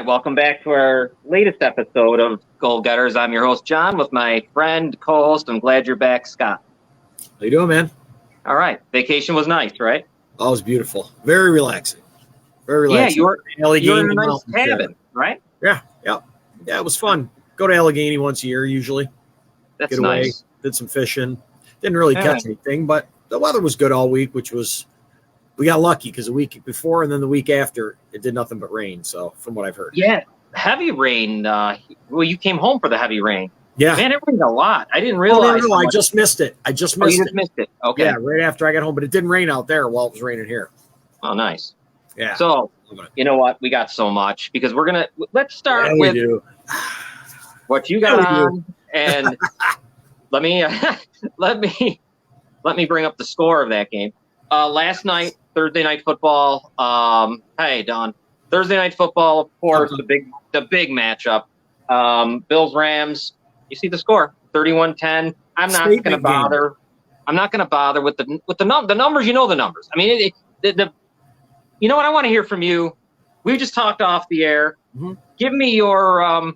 welcome back to our latest episode of Goal Getters. I'm your host, John, with my friend, co-host. I'm glad you're back, Scott. How you doing, man? All right. Vacation was nice, right? Oh, it was beautiful. Very relaxing. Very relaxing. Yeah, you're in a nice cabin, right? Yeah. Yeah, it was fun. Go to Allegheny once a year, usually. That's Get away, nice. did some fishing. Didn't really catch anything, but the weather was good all week, we got lucky because the week before and then the week after, it did nothing but rain. So, from what I've heard. Yeah, heavy rain. Well, you came home for the heavy rain. Yeah. Man, it rained a lot. I didn't realize. No, I just missed it. You just missed it. Okay. Yeah, right after I got home, but it didn't rain out there while it was raining here. Oh, nice. Yeah. So, you know what? We got so much because let's start with what you got on, and let me bring up the score of that game. Last night, Thursday night football. Hey, Don. Thursday night football, of course, the big matchup. Bills Rams. You see the score, 31-10. I'm not going to bother. I'm not going to bother with the numbers. You know the numbers. I mean, you know what I want to hear from you. We just talked off the air. Mm-hmm. Give me your. I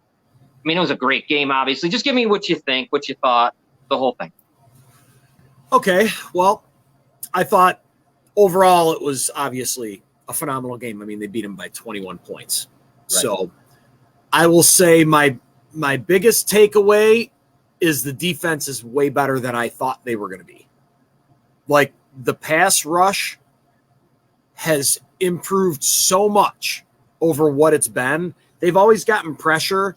mean, it was a great game. Obviously, just give me what you think, what you thought, the whole thing. Okay, well, I thought overall it was obviously a phenomenal game. I mean, they beat them by 21 points. Right. So I will say my biggest takeaway is the defense is way better than I thought they were going to be. Like, the pass rush has improved so much over what it's been. They've always gotten pressure,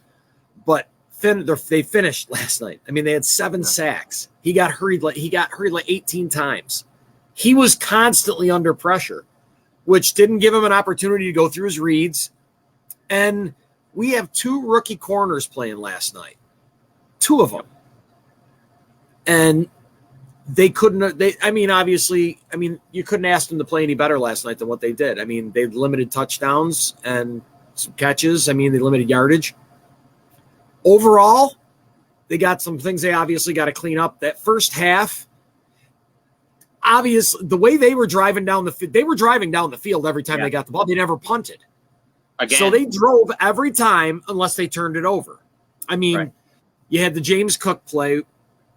but they finished last night. I mean, they had 7 sacks. He got hurried like 18 times. He was constantly under pressure, which didn't give him an opportunity to go through his reads. And we have 2 rookie corners playing last night, 2 of them. And they couldn't, obviously, you couldn't ask them to play any better last night than what they did. I mean, they limited touchdowns and some catches. I mean, they limited yardage. Overall, they got some things they obviously got to clean up. That first half, obviously, the way they were driving down the field every time they got the ball. They never punted. Again. So they drove every time unless they turned it over. I mean, You had the James Cook play.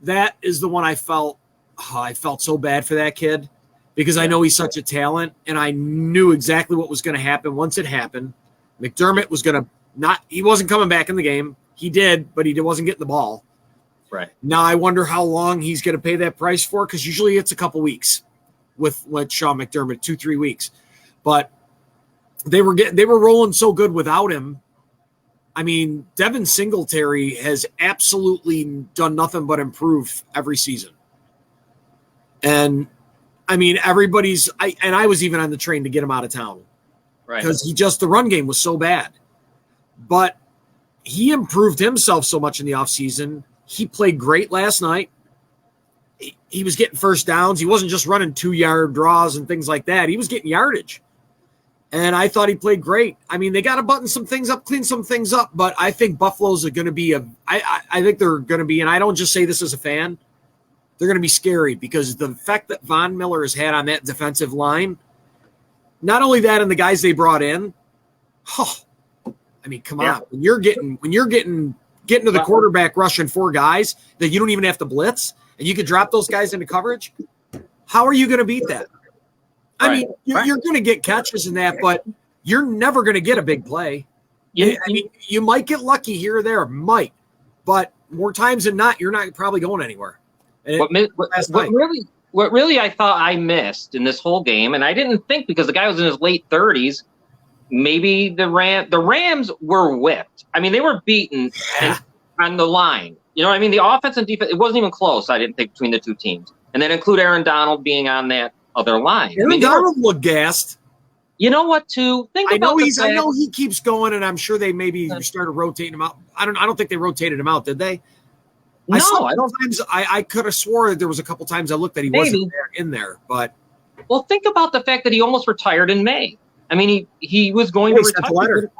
That is the one I felt so bad for that kid because I know he's such a talent, and I knew exactly what was going to happen once it happened. McDermott was going to he wasn't coming back in the game. He did, but he wasn't getting the ball. Right. Now I wonder how long he's going to pay that price for, because usually it's a couple weeks with Sean McDermott, 2-3 weeks. But they were rolling so good without him. I mean, Devin Singletary has absolutely done nothing but improve every season. And I mean, I was even on the train to get him out of town. Right. Because the run game was so bad. But he improved himself so much in the offseason. He played great last night. He was getting first downs. He wasn't just running 2-yard draws and things like that. He was getting yardage. And I thought he played great. I mean, they got to button some things up, clean some things up, but I think Buffalo's are going to be I think they're going to be, and I don't just say this as a fan, they're going to be scary because the fact that Von Miller has had on that defensive line, not only that and the guys they brought in, I mean, come on. When you're getting to the quarterback rushing 4 guys that you don't even have to blitz and you could drop those guys into coverage, how are you going to beat that? I mean, you're going to get catches in that, but you're never going to get a big play. I mean, you might get lucky here or there, but more times than not, you're not probably going anywhere. What really I thought I missed in this whole game, and I didn't think because the guy was in his late 30s, maybe the Rams were whipped. I mean, they were beaten on the line. You know what I mean? The offense and defense, it wasn't even close, I didn't think, between the 2 teams. And then include Aaron Donald being on that other line. Aaron Donald looked gassed. You know what, too? I know he keeps going, and I'm sure they maybe started rotating him out. I don't think they rotated him out, did they? No, I could have swore that there was a couple times I looked that he wasn't in there. But well, think about the fact that he almost retired in May. I mean, he was going to retire.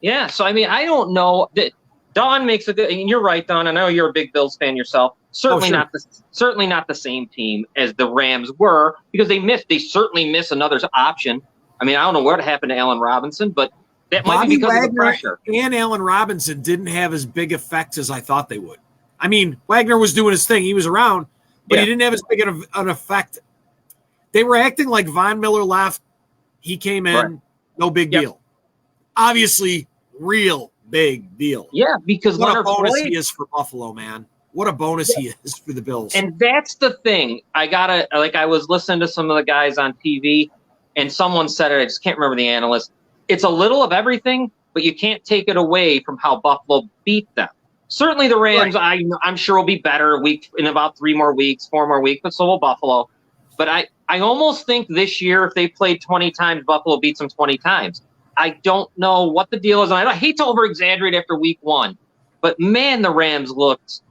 Yeah, so I mean, I don't know that Don makes a good. And you're right, Don. I know you're a big Bills fan yourself. Certainly not the same team as the Rams were because they certainly miss another option. I mean, I don't know what happened to Allen Robinson, but That might be because of the pressure. And Allen Robinson didn't have as big effects as I thought they would. I mean, Wagner was doing his thing. He was around, but he didn't have as big an effect. They were acting like Von Miller left. He came in, no big deal. Obviously, real big deal. Yeah, because what a bonus he is for Buffalo, man. What a bonus he is for the Bills. And that's the thing. I was listening to some of the guys on TV, and someone said it. I just can't remember the analyst. It's a little of everything, but you can't take it away from how Buffalo beat them. Certainly the Rams, I'm sure, will be better in about 4 more weeks, but so will Buffalo. But I almost think this year, if they played 20 times, Buffalo beats them 20 times. I don't know what the deal is. I hate to over-exaggerate after week 1, but, man, the Rams looked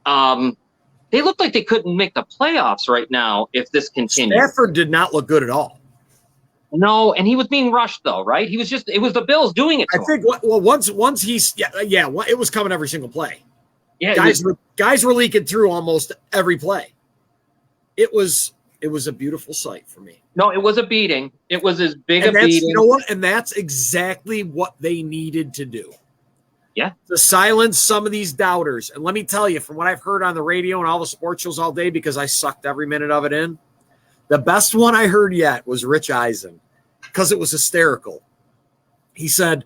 they looked like they couldn't make the playoffs right now if this continued. Stafford did not look good at all. No, and he was being rushed, though, right? It was the Bills doing it to him. I think, once he's, it was coming every single play. Yeah, guys were leaking through almost every play. It was a beautiful sight for me. No, it was a beating. It was as big a beating. You know what? And that's exactly what they needed to do. Yeah. To silence some of these doubters. And let me tell you, from what I've heard on the radio and all the sports shows all day, because I sucked every minute of it in, the best one I heard yet was Rich Eisen, because it was hysterical. He said,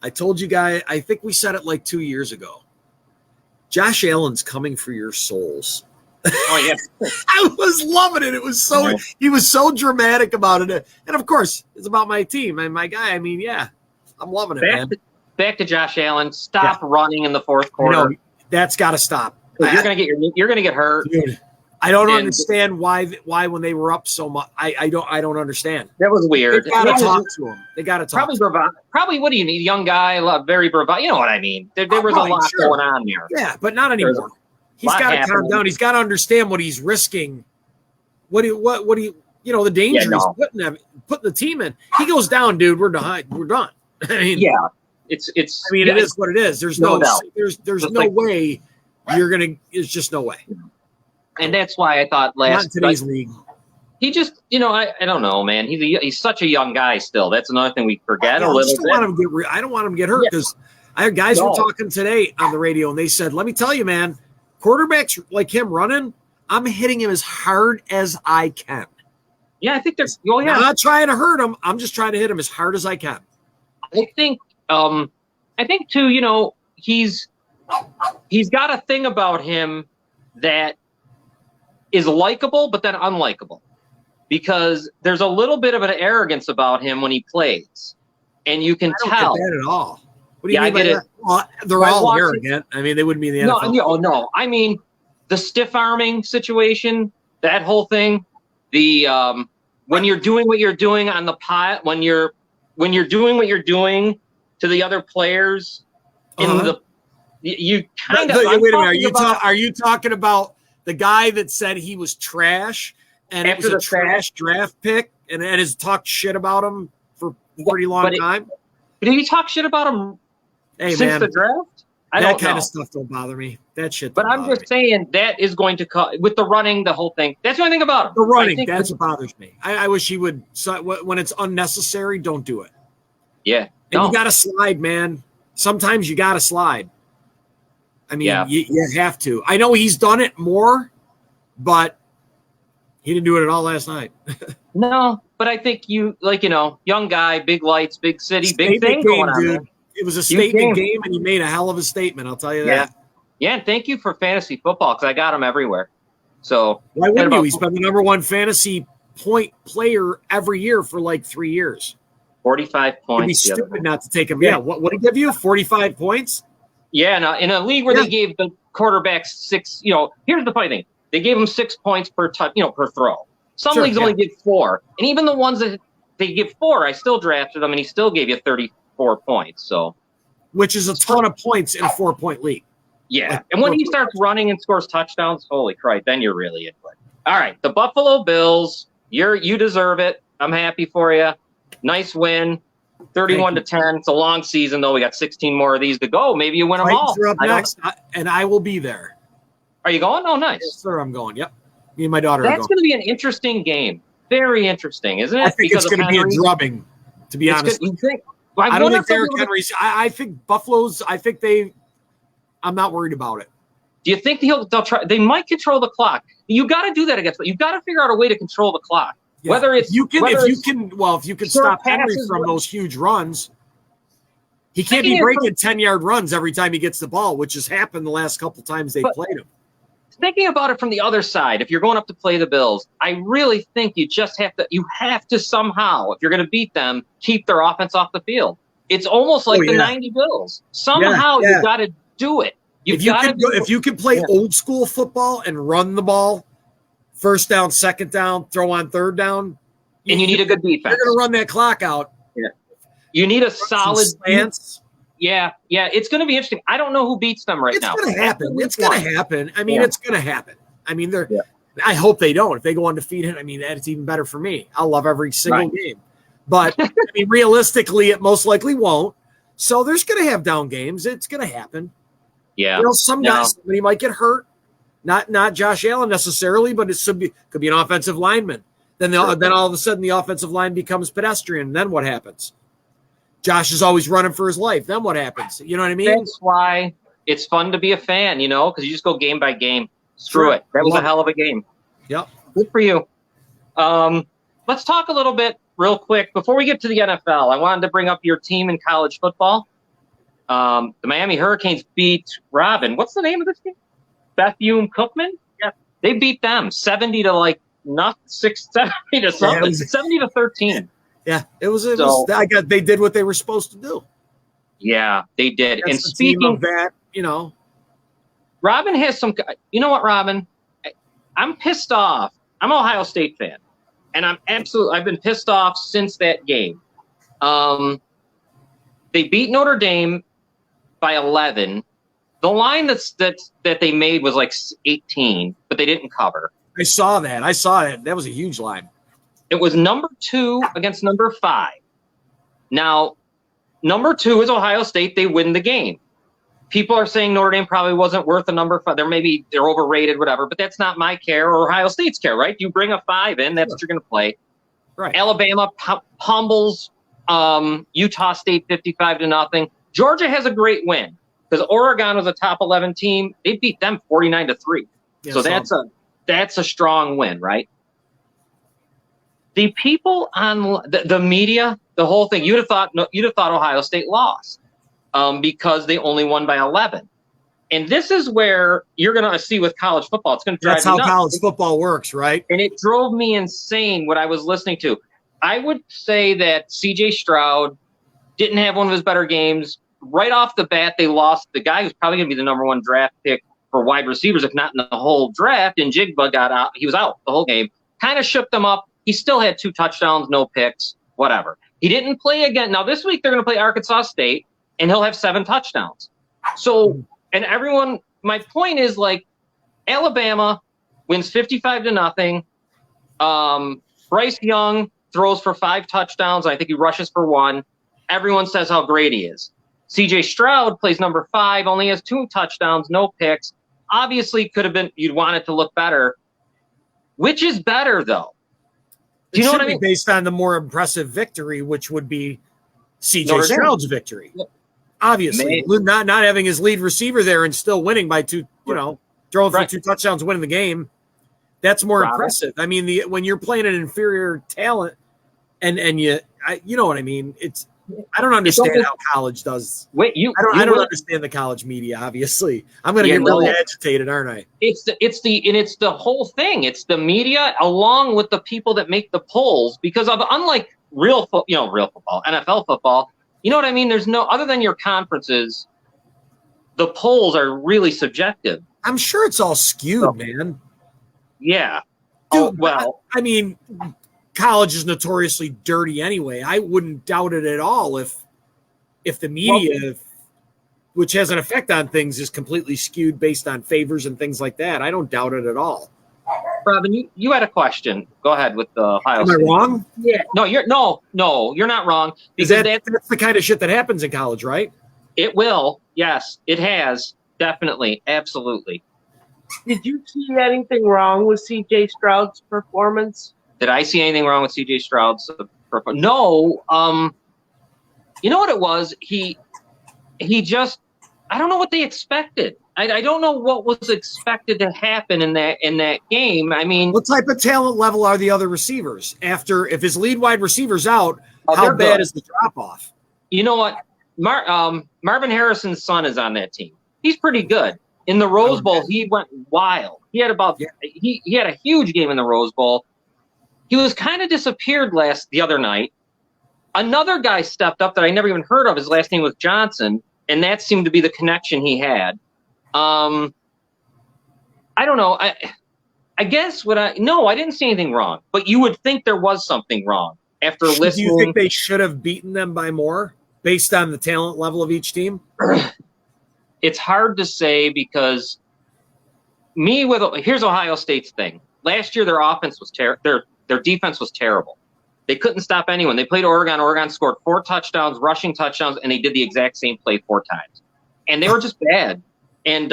I told you guys, I think we said it like 2 years ago, Josh Allen's coming for your souls. Oh, yeah. I was loving it. It was so he was so dramatic about it. And of course, it's about my team and my guy. I mean, yeah, I'm loving it, man. Back to Josh Allen. Stop running in the fourth quarter. No, that's got to stop. You're gonna get hurt. Dude, I don't understand why when they were up so much. I don't understand. That was weird. They got to talk to him. They got to talk. Probably what do you need? Young guy, very bravado. You know what I mean? There was a lot going on there. Yeah, but not anymore. He's got to calm down. He's got to understand what he's risking. What do you the danger he's putting the team in. He goes down, dude. We're done. We're done. I mean, yeah. It's. I mean, it is what it is. There's no way you're gonna. There's just no way. And that's why I thought not in today's league. He just, I don't know, man. He's such a young guy still. That's another thing we forget a little bit. I don't want him to get hurt because I had guys were talking today on the radio and they said, "Let me tell you, man, quarterbacks like him running, I'm hitting him as hard as I can." Yeah, I think there's. Oh yeah, I'm not trying to hurt him. I'm just trying to hit him as hard as I can. I think too. He's got a thing about him that is likable, but then unlikable, because there's a little bit of an arrogance about him when he plays, and you can tell. I don't get that at all. What do you mean by that? Well, they're all arrogant. I mean, they wouldn't be in the NFL. No. I mean, the stiff arming situation, that whole thing. The when you're doing what you're doing on the pot, when you're doing what you're doing to the other players, you kind of. Wait a minute. Are you talking about the guy that said he was trash and it was a trash draft pick and has talked shit about him for a pretty long time? Did he talk shit about him since the draft? That kind of stuff don't bother me. That shit. But I'm just saying that is going to with the running, the whole thing. That's the only thing about him. The running, that's what bothers me. I wish he would. When it's unnecessary, don't do it. Yeah. And you got to slide, man. Sometimes you got to slide. I mean, you have to. I know he's done it more, but he didn't do it at all last night. No, but I think young guy, big lights, big city, big thing going on, dude. It was a statement game, and he made a hell of a statement. I'll tell you that. Yeah, and thank you for fantasy football because I got him everywhere. So why wouldn't you? He's been the number one fantasy point player every year for like 3 years. 45 points. It'd be stupid not to take him. Yeah, what did he give you? 45 points? Yeah, in a league where they gave the quarterbacks 6. Here's the funny thing: they gave him 6 points per per throw. Some leagues only give 4, and even the ones that they give 4, I still drafted him, and he still gave you 34 points. So, which is a ton of points in a 4-point league. Yeah, and when he starts running and scores touchdowns, holy Christ, then you're really into it. All right, the Buffalo Bills, you deserve it. I'm happy for you. Nice win, 31-10. It's a long season, though. We got 16 more of these to go. Maybe you win them all. Are up next, and I will be there. Are you going? Oh, nice. Yes, sir, I'm going. Yep. Me and my daughter That's going to be an interesting game. Very interesting, isn't it? I think it's going to be a drubbing, to be honest. You think? I don't think Derrick Henry's. I think Buffalo's. I'm not worried about it. Do you think they'll try? They might control the clock. You got to do that against. You got to figure out a way to control the clock. Yeah. Whether it's if you can stop Henry from those huge runs, he can't be breaking 10-yard runs every time he gets the ball, which has happened the last couple times they played him. Thinking about it from the other side, if you're going up to play the Bills, I really think you have to somehow, if you're going to beat them, keep their offense off the field. It's almost like the 90 Bills. Somehow you got to do it. If you can play old school football and run the ball, first down, second down, throw on third down, and you need a good defense. You're going to run that clock out. Yeah, you need a solid stance. Yeah, it's going to be interesting. I don't know who beats them right now. It's going to happen. It's going to happen. I mean, it's going to happen. I mean, I hope they don't. If they go undefeated, I mean, that's even better for me. I'll love every single game. But I mean, realistically, it most likely won't. So there's going to have down games. It's going to happen. Yeah. Somebody might get hurt. Not Josh Allen necessarily, but it could be an offensive lineman. Then all of a sudden the offensive line becomes pedestrian. Then what happens? Josh is always running for his life. Then what happens? You know what I mean? That's why it's fun to be a fan, because you just go game by game. Screw it. That was a hell of a game. Yep. Good for you. Let's talk a little bit real quick. Before we get to the NFL, I wanted to bring up your team in college football. The Miami Hurricanes beat Robin. What's the name of this team? Bethune Cookman? Yeah. They beat them 70 to like not 70 to something. 70 to 13. Yeah, they did what they were supposed to do. Yeah, they did. And speaking of that, Robin has some. You know what, Robin? I'm pissed off. I'm an Ohio State fan, and I've been pissed off since that game. They beat Notre Dame by 11. The line that they made was like 18, but they didn't cover. I saw that. That was a huge line. It was number 2 against number 5. Now, number 2 is Ohio State. They win the game. People are saying Notre Dame probably wasn't worth a number 5. They're overrated, whatever, but that's not my care or Ohio State's care, right? You bring a 5 in, that's what you're going to play. Right. Alabama humbles Utah State 55-0. Georgia has a great win because Oregon was a top 11 team. They beat them 49-3. Yeah, so that's a strong win, right? The people on the media, the whole thing, you'd have thought Ohio State lost because they only won by 11. And this is where you're going to see with college football. It's going to drive That's how college football works, right? And it drove me insane what I was listening to. I would say that C.J. Stroud didn't have one of his better games. Right off the bat, they lost the guy who's probably going to be the number 1 draft pick for wide receivers, if not in the whole draft. And Jigba got out. He was out the whole game. Kind of shook them up. He still had 2 touchdowns, no picks, whatever. He didn't play again. Now, this week, they're going to play Arkansas State, and he'll have 7 touchdowns. So, and everyone, my point is, like, Alabama wins 55-0. Bryce Young throws for 5 touchdowns. I think he rushes for 1. Everyone says how great he is. C.J. Stroud plays number 5, only has 2 touchdowns, no picks. Obviously, could have been, you'd want it to look better. Which is better, though? Do you know what I mean? Based on the more impressive victory, which would be C.J. Stroud's victory. Yep. Obviously, not having his lead receiver there and still winning by 2, throwing for 2 touchdowns, winning the game. That's more impressive. I mean, when you're playing an inferior talent, and you know what I mean. I don't understand how college does. Wait, I don't understand the college media. Obviously, I'm going to get really agitated, aren't I? It's the whole thing. It's the media along with the people that make the polls, because unlike real football, NFL football. You know what I mean? There's no other than your conferences. The polls are really subjective. I'm sure it's all skewed, man. Yeah. Dude, I mean, college is notoriously dirty anyway. I wouldn't doubt it at all if the media, which has an effect on things, is completely skewed based on favors and things like that. I don't doubt it at all. Robin, you had a question. Go ahead with the Ohio State. Am I wrong? Yeah. No, you're not wrong. Because that's the kind of shit that happens in college, right? It will. Yes, it has. Definitely. Absolutely. Did you see anything wrong with C.J. Stroud's performance? Did I see anything wrong with C.J. Stroud's performance? No. You know what it was? He just, I don't know what they expected. I don't know what was expected to happen in that game. I mean, what type of talent level are the other receivers? If his lead wide receiver's out, how bad good. is the drop off? You know what? Marvin Harrison's son is on that team. He's pretty good. In the Rose Bowl, he went wild. He had he had a huge game in the Rose Bowl. He was kind of disappeared the other night. Another guy stepped up that I never even heard of. His last name was Johnson, and that seemed to be the connection he had. I don't know. I guess I didn't see anything wrong, but you would think there was something wrong after listening. Do you think they should have beaten them by more based on the talent level of each team? It's hard to say because here's Ohio State's thing. Last year, their offense was their defense was terrible. They couldn't stop anyone. They played Oregon. Oregon scored 4 touchdowns, rushing touchdowns, and they did the exact same play 4 times. And they were just bad. And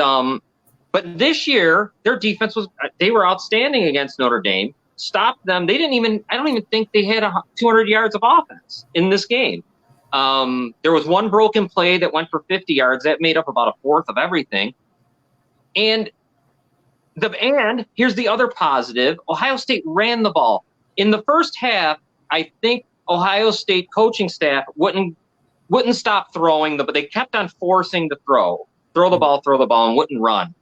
but this year, their defense they were outstanding against Notre Dame. Stopped them. I don't even think they had 200 yards of offense in this game. There was one broken play that went for 50 yards. That made up about a fourth of everything. And here's the other positive. Ohio State ran the ball. In the first half, I think Ohio State coaching staff wouldn't stop throwing, but they kept on forcing to throw the ball, and wouldn't run.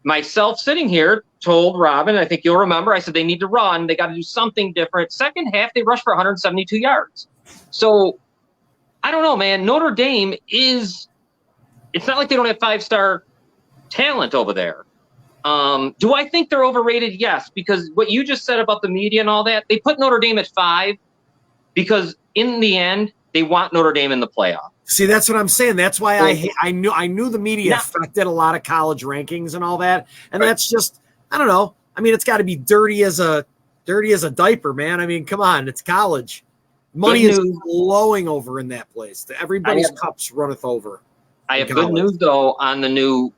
Myself sitting here told Robin, I think you'll remember, I said they need to run. They got to do something different. Second half, they rushed for 172 yards. So I don't know, man. Notre Dame it's not like they don't have 5-star talent over there. Do I think they're overrated? Yes, because what you just said about the media and all that, they put Notre Dame at 5 because in the end, they want Notre Dame in the playoff. See, that's what I'm saying. That's why I knew the media affected a lot of college rankings and all that. And that's just, I don't know. I mean, it's got to be dirty as a diaper, man. I mean, come on, it's college. Money is flowing over in that place. Everybody's cups runneth over. I have good news though on the new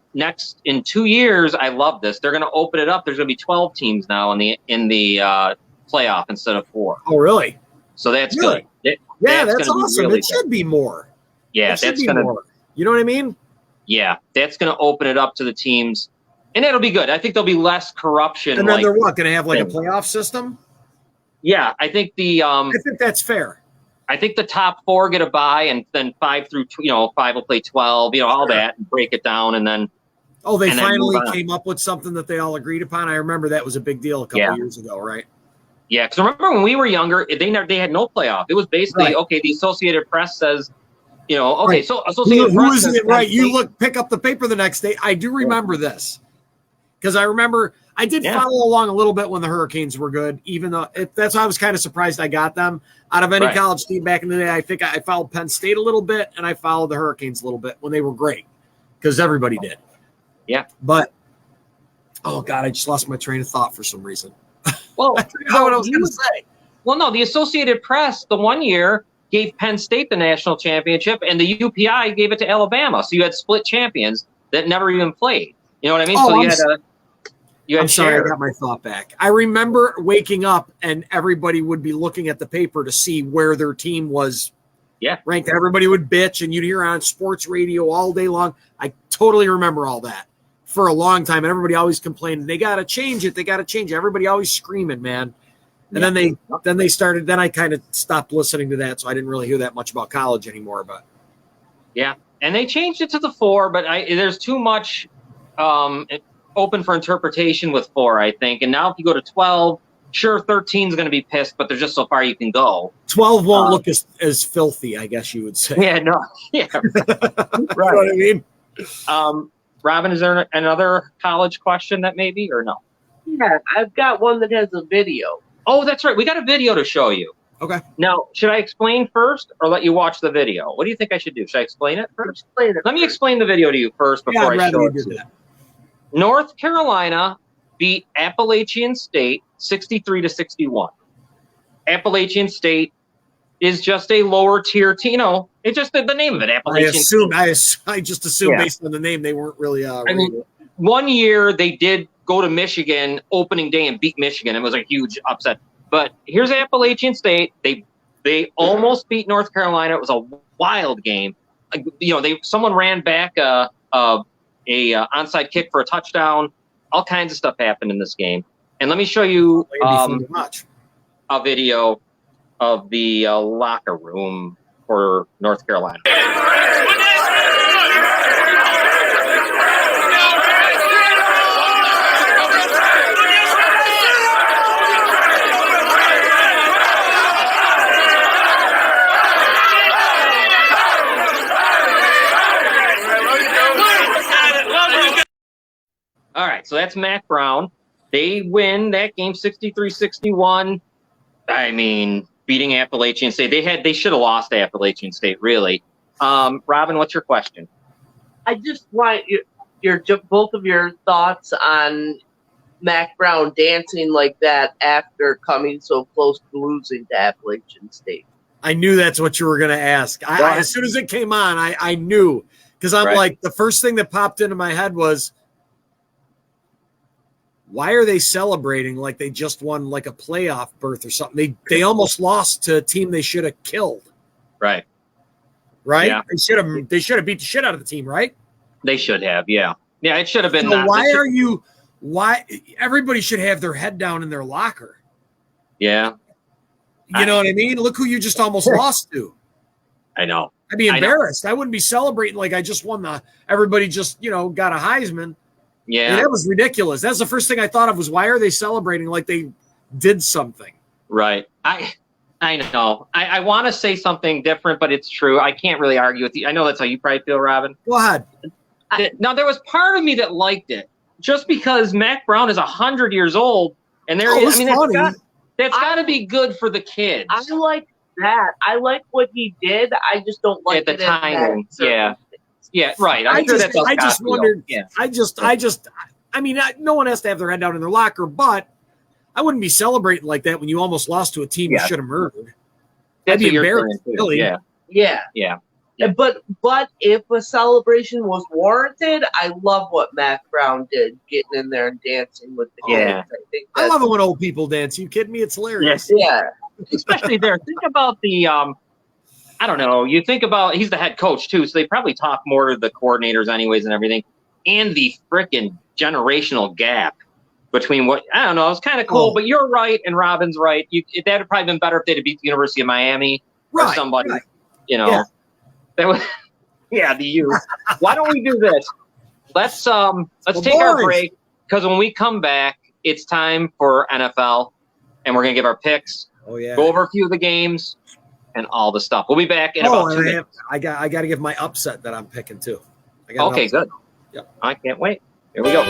in 2 years. I love this. They're going to open it up. There's going to be 12 teams now in the playoff instead of 4. Oh, really? So that's good. That's awesome. Really should be more. Yeah, that's going to. You know what I mean? Yeah, that's going to open it up to the teams, and that'll be good. I think there'll be less corruption. And then they're going to have like a playoff system? Yeah, I think I think that's fair. I think the top 4 get a bye, and then 5 through 5 will play 12. All that, and break it down, and then. Oh, they finally came up with something that they all agreed upon. I remember that was a big deal a couple years ago, right? Yeah, because remember when we were younger, they had no playoff. It was basically the Associated Press says. So Associated Press. Who is it? Right. You pick up the paper the next day. I do remember this because I remember I did follow along a little bit when the Hurricanes were good, even though that's why I was kind of surprised I got them out of any college team back in the day. I think I followed Penn State a little bit and I followed the Hurricanes a little bit when they were great because everybody did. Yeah. But, oh, God, I just lost my train of thought for some reason. Well, I forgot what I was going to say. Well, no, the Associated Press, the one year, gave Penn State the national championship, and the UPI gave it to Alabama. So you had split champions that never even played. You know what I mean? I'm sorry, I got my thought back. I remember waking up and everybody would be looking at the paper to see where their team was ranked. Everybody would bitch, and you'd hear on sports radio all day long. I totally remember all that for a long time, and everybody always complained, they got to change it. They got to change it. Everybody always screaming, man. And then they started. Then I kind of stopped listening to that, so I didn't really hear that much about college anymore. But and they changed it to the 4, but there's too much open for interpretation with 4, I think. And now if you go to 12, sure, 13 is going to be pissed, but there's just so far you can go. 12 won't look as filthy, I guess you would say. Yeah, no, yeah, right. You know what I mean? Robin, is there another college question that maybe or no? Yeah, I've got one that has a video. Oh, that's right. We got a video to show you. Okay. Now, should I explain first or let you watch the video? What do you think I should do? Should I explain it first? Let me explain the video to you first before I show it to you. North Carolina beat Appalachian State 63-61. Appalachian State is just a lower tier team. It's just the name of it, Appalachian State. I just assumed based on the name they weren't really. I mean, one year they did go to Michigan opening day and beat Michigan. It was a huge upset. But here's Appalachian State. They almost beat North Carolina. It was a wild game. Someone ran back a onside kick for a touchdown. All kinds of stuff happened in this game. And let me show you a video of the locker room for North Carolina. All right, so that's Mac Brown. They win that game 63-61. I mean, beating Appalachian State. They should have lost to Appalachian State, really. Robin, what's your question? I just want your both of your thoughts on Mac Brown dancing like that after coming so close to losing to Appalachian State. I knew that's what you were going to ask. As soon as it came on, I knew, because I'm like, the first thing that popped into my head was, why are they celebrating like they just won like a playoff berth or something? They almost lost to a team they should have killed. Right? Yeah. They should have beat the shit out of the team, right? They should have, yeah. Yeah, it should have been. So why everybody should have their head down in their locker? Yeah. You know what I mean? Look who you just almost lost to. I know. I'd be embarrassed. I wouldn't be celebrating like I just won everybody just, got a Heisman. Yeah. And that was ridiculous. That's the first thing I thought of was, why are they celebrating like they did something? Right. I know. I want to say something different, but it's true. I can't really argue with you. I know that's how you probably feel, Robin. Go ahead. Now, there was part of me that liked it just because Mac Brown is 100 years old. And that's got to be good for the kids. I like that. I like what he did. I just don't like at the timing. Yeah. Yeah, right. I just wondered. Yeah. No one has to have their head down in their locker, but I wouldn't be celebrating like that when you almost lost to a team you should have murdered. That'd be embarrassing. Really. Yeah. But if a celebration was warranted, I love what Mac Brown did, getting in there and dancing with the kids. I love it when old people dance. You kidding me? It's hilarious. Yeah. Especially there. Think about the I don't know. You think about, he's the head coach too, so they probably talk more to the coordinators anyways and everything. And the freaking generational gap between what, I don't know, it's kind of cool, but you're right and Robin's right. That would have probably been better if they'd have beat the University of Miami or somebody, That was, the youth. Why don't we do this? Let's take our break, because when we come back, it's time for NFL, and we're going to give our picks, go over a few of the games, and all the stuff. We'll be back in about 2 minutes. I got to give my upset that I'm picking too. Okay, good. Yep. I can't wait. Here we go.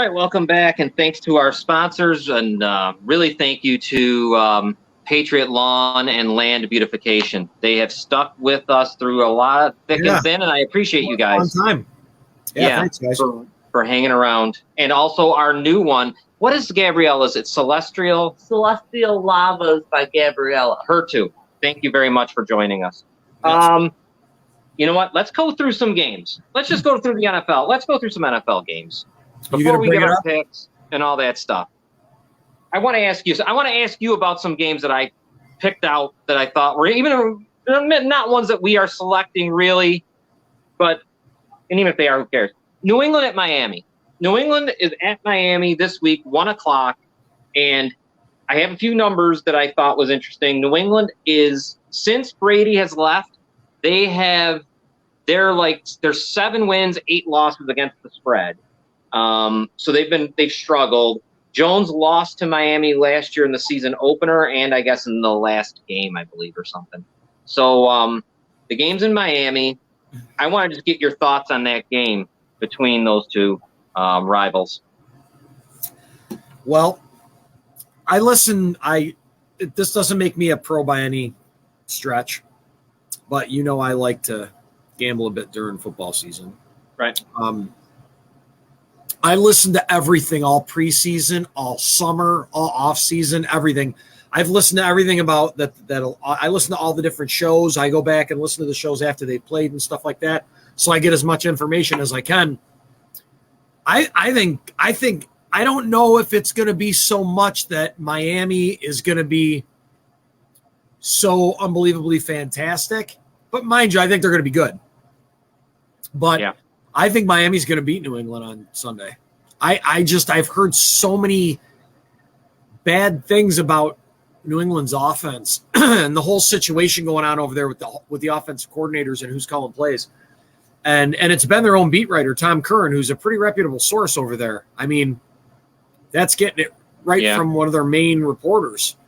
right, welcome back, and thanks to our sponsors, and really thank you to Patriot Lawn and Land Beautification. They have stuck with us through a lot of thick and thin, and I appreciate you guys. Long time. Yeah, thanks, guys. For hanging around. And also our new one. What is Gabriella's? It's Celestial Lavas by Gabriella. Her too. Thank you very much for joining us. Yes. You know what? Let's go through some games. Let's just go through the NFL. Let's go through some NFL games before we give our picks and all that stuff. I want to ask you about some games that I picked out that I thought were even not ones that we are selecting really, and even if they are, who cares? New England at Miami. New England is at Miami this week, 1:00, and I have a few numbers that I thought was interesting. New England is, since Brady has left, they're 7 wins, 8 losses against the spread. So they've struggled. Jones lost to Miami last year in the season opener, and I guess in the last game, I believe, or something. So the game's in Miami. I want to just get your thoughts on that game between those two rivals. Well, this doesn't make me a pro by any stretch, but I like to gamble a bit during football season. Right. I listen to everything all preseason, all summer, all off season, everything. I've listened to everything about that. I listen to all the different shows. I go back and listen to the shows after they played and stuff like that. So I get as much information as I can. I think I don't know if it's going to be so much that Miami is going to be so unbelievably fantastic, but mind you, I think they're going to be good. But yeah. I think Miami's going to beat New England on Sunday. I've heard so many bad things about New England's offense and the whole situation going on over there with the offensive coordinators and who's calling plays. And it's been their own beat writer, Tom Curran, who's a pretty reputable source over there. I mean, that's getting it right from one of their main reporters.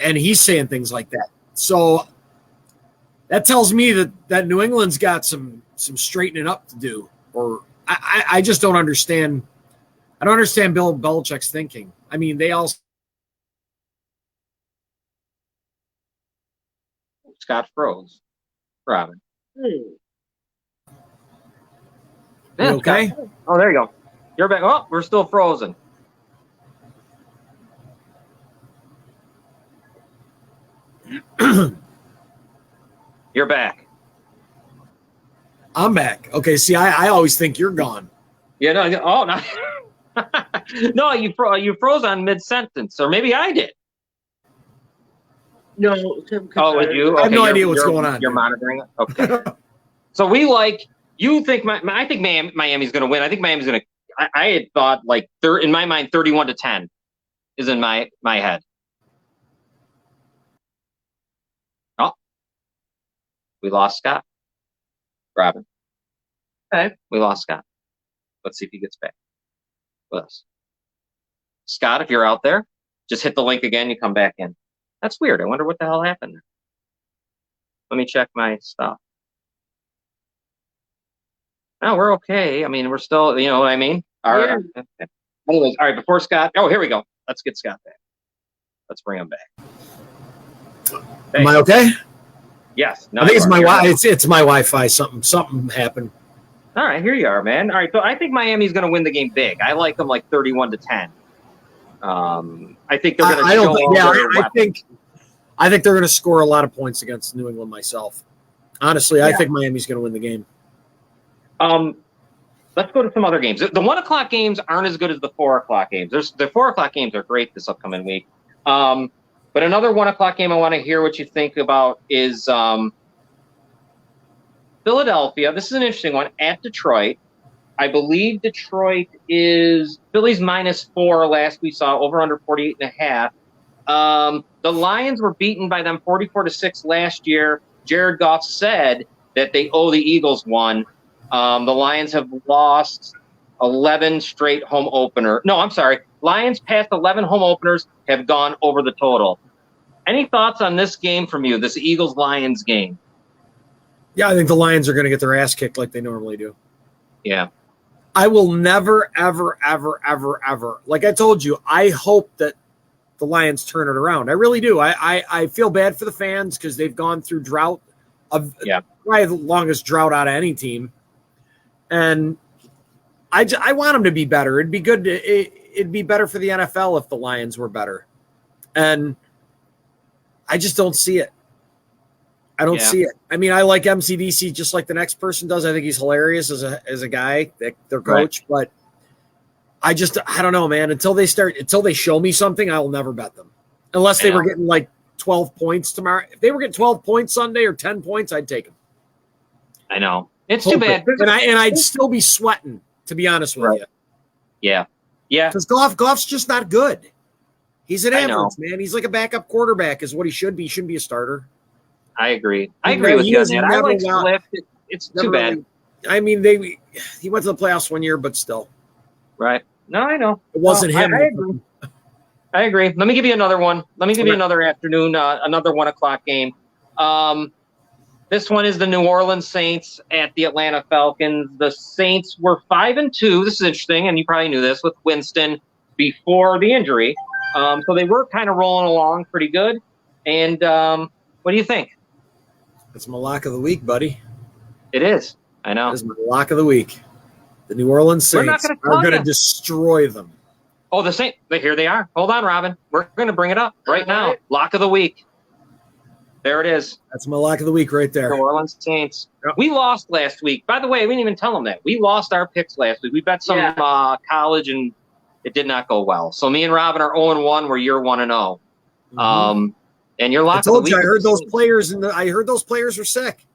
And he's saying things like that. So that tells me that New England's got some straightening up to do. Or I just don't understand. I don't understand Bill Belichick's thinking. I mean, they all. Scott froze. Robin. You okay? Scott. Oh, there you go. You're back. Oh, we're still frozen. You're back. I'm back. Okay, see, I always think you're gone. Yeah, no. Oh, no. No, you froze on mid-sentence, or maybe I did. No. Oh, with you? Okay, I have no idea what's going on. You're monitoring it? Okay. So you think I think Miami's going to win. I think Miami's going to – I had thought, in my mind, 31-10 is in my head. Oh. We lost Scott. Robin. Okay. We lost Scott. Let's see if he gets back with us. Scott, if you're out there, just hit the link again. You come back in. That's weird. I wonder what the hell happened there. Let me check my stuff. No, we're okay. I mean, we're still, you know what I mean? Okay. Anyways, all right, before Scott. Oh, here we go. Let's get Scott back. Let's bring him back. Am I okay? Yes. I think it's my it's my Wi-Fi. Something happened. All right, here you are, man. All right, so I think Miami's going to win the game big. I like them 31-10. I think they're going to. I think they're going to score a lot of points against New England. Myself, honestly, I think Miami's going to win the game. Let's go to some other games. The 1:00 games aren't as good as the 4:00 games. The 4:00 games are great this upcoming week. But another 1:00 game I want to hear what you think about is Philadelphia. This is an interesting one at Detroit. I believe Detroit is Philly's -4 last we saw, over under 48.5. The Lions were beaten by them 44-6 last year. Jared Goff said that they owe the Eagles one. The Lions have lost 11 straight home opener. No, I'm sorry. Lions past 11 home openers have gone over the total. Any thoughts on this game from you, this Eagles-Lions game? Yeah, I think the Lions are going to get their ass kicked like they normally do. Yeah. I will never, ever, ever, ever, ever. Like I told you, I hope that the Lions turn it around. I really do. I feel bad for the fans because they've gone through drought of probably the longest drought out of any team. And I want them to be better. It'd be good. It'd be better for the NFL if the Lions were better. And I just don't see it. I don't see it. I mean, I like MCDC just like the next person does. I think he's hilarious as a guy, their coach. Right. But I don't know, man. Until they show me something, I will never bet them. Unless they were getting like 12 points tomorrow. If they were getting 12 points Sunday or 10 points, I'd take them. I know. It's too bad. And I'd still be sweating, to be honest with you. Yeah. Yeah. Because Goff's just not good. He's an average, man. He's like a backup quarterback is what he should be. He shouldn't be a starter. I agree. I agree with you on that. I like Swift. It's too bad. I mean, he went to the playoffs one year, but still. Right. No, I know. It wasn't him. I agree. Let me give you another one. Let me give you another afternoon, another 1:00 game. This one is the New Orleans Saints at the Atlanta Falcons. The Saints were 5-2. This is interesting, and you probably knew this with Winston before the injury. So they were kind of rolling along pretty good. And what do you think? It's my lock of the week, buddy. It is. I know. It's my lock of the week. The New Orleans Saints are going to destroy them. Oh, the Saints. Here they are. Hold on, Robin. We're going to bring it up right now. Lock of the week. There it is. That's my lock of the week right there. New Orleans Saints. Yep. We lost last week. By the way, we didn't even tell them that. We lost our picks last week. We bet some college, and it did not go well. So me and Robin are 0-1, where you're 1-0. Mm-hmm. And your lock of the week. I heard those players, I heard those players were sick.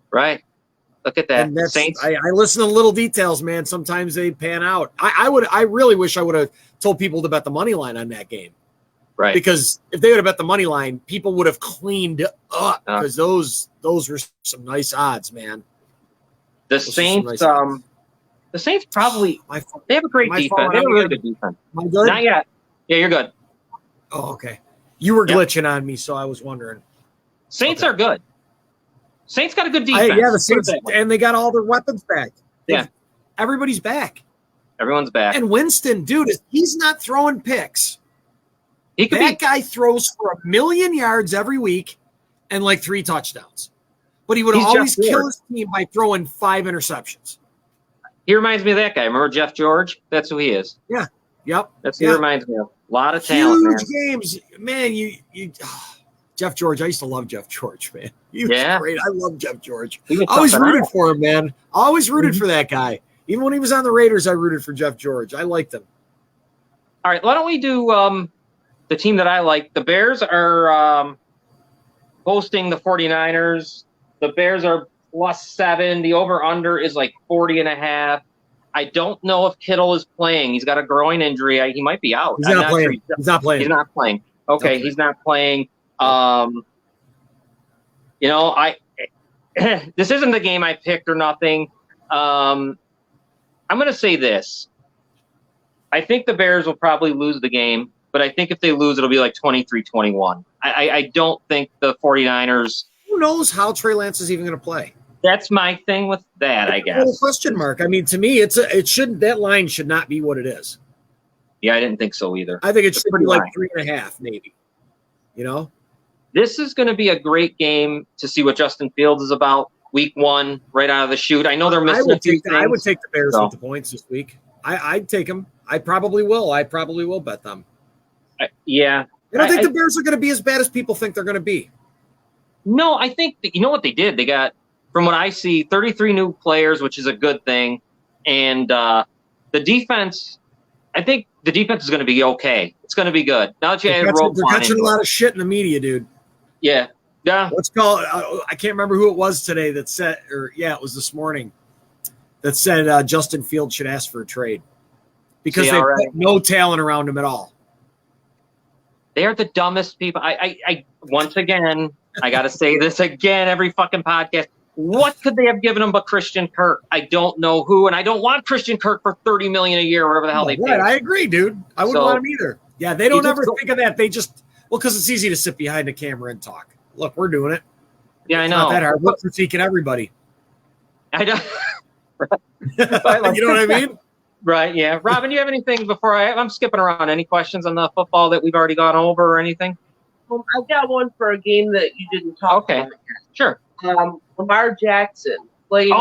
Right. Look at that. Saints. I listen to little details, man. Sometimes they pan out. I really wish I would have told people to bet the money line on that game. Right. Because if they would have bet the money line, people would have cleaned up because those were some nice odds, man. The Saints, the Saints probably they have a great defense. They have a really good defense. Am I good? Not yet. Yeah, you're good. Oh, okay. You were glitching on me, so I was wondering. Saints are good. Saints got a good defense. The Saints, and they got all their weapons back. Yeah. Everybody's back. Everyone's back. And Winston, dude, he's not throwing picks. That guy throws for 1,000,000 yards every week and like 3 touchdowns. But he would always kill his team by throwing 5 interceptions. He reminds me of that guy. Remember Jeff George? That's who he is. Yeah. Yep. That's who he reminds me of. A lot of talent, huge games. Man, Jeff George. I used to love Jeff George, man. He was great. I love Jeff George. I always rooted for him, man. I always rooted for that guy. Even when he was on the Raiders, I rooted for Jeff George. I liked him. All right, why don't we do the team that I like? The Bears are hosting the 49ers. The Bears are +7. The over-under is like 40.5. I don't know if Kittle is playing. He's got a groin injury. He might be out. He's not playing. He's not playing. He's not playing. Okay, he's not playing. This isn't the game I picked or nothing. I'm going to say this. I think the Bears will probably lose the game, but I think if they lose, it'll be like 23-21. I don't think the 49ers. Who knows how Trey Lance is even going to play? That's my thing with that, I guess. A question mark. I mean, to me, that line should not be what it is. Yeah, I didn't think so either. I think it should be like 3.5, maybe. You know? This is going to be a great game to see what Justin Fields is about. Week 1, right out of the chute. I know they're missing a few things. I would take the Bears with the points this week. I'd take them. I probably will. I probably will bet them. I don't think the Bears are going to be as bad as people think they're going to be. No, I think you know what they did? They got, from what I see, 33 new players, which is a good thing. And the defense, I think the defense is going to be okay. It's going to be good. Now that you add Roquan, they're catching a lot of shit in the media, dude. Yeah. Let's call it. I can't remember who it was today that said, it was this morning that said Justin Fields should ask for a trade because they put no talent around him at all. They are the dumbest people. I once again, I got to say this again every fucking podcast. What could they have given him but Christian Kirk? I don't know who, and I don't want Christian Kirk for $30 million a year, whatever the hell they pay. I agree, dude. I wouldn't want him either. Yeah, they don't ever think of that. They just because it's easy to sit behind a camera and talk. Look, we're doing it. Yeah, I know. Not that hard. We're critiquing everybody. I know. You know what I mean? Right, yeah. Robin, do you have anything before I'm skipping around? Any questions on the football that we've already gone over or anything? I've got one for a game that you didn't talk about. Okay, sure. Lamar Jackson playing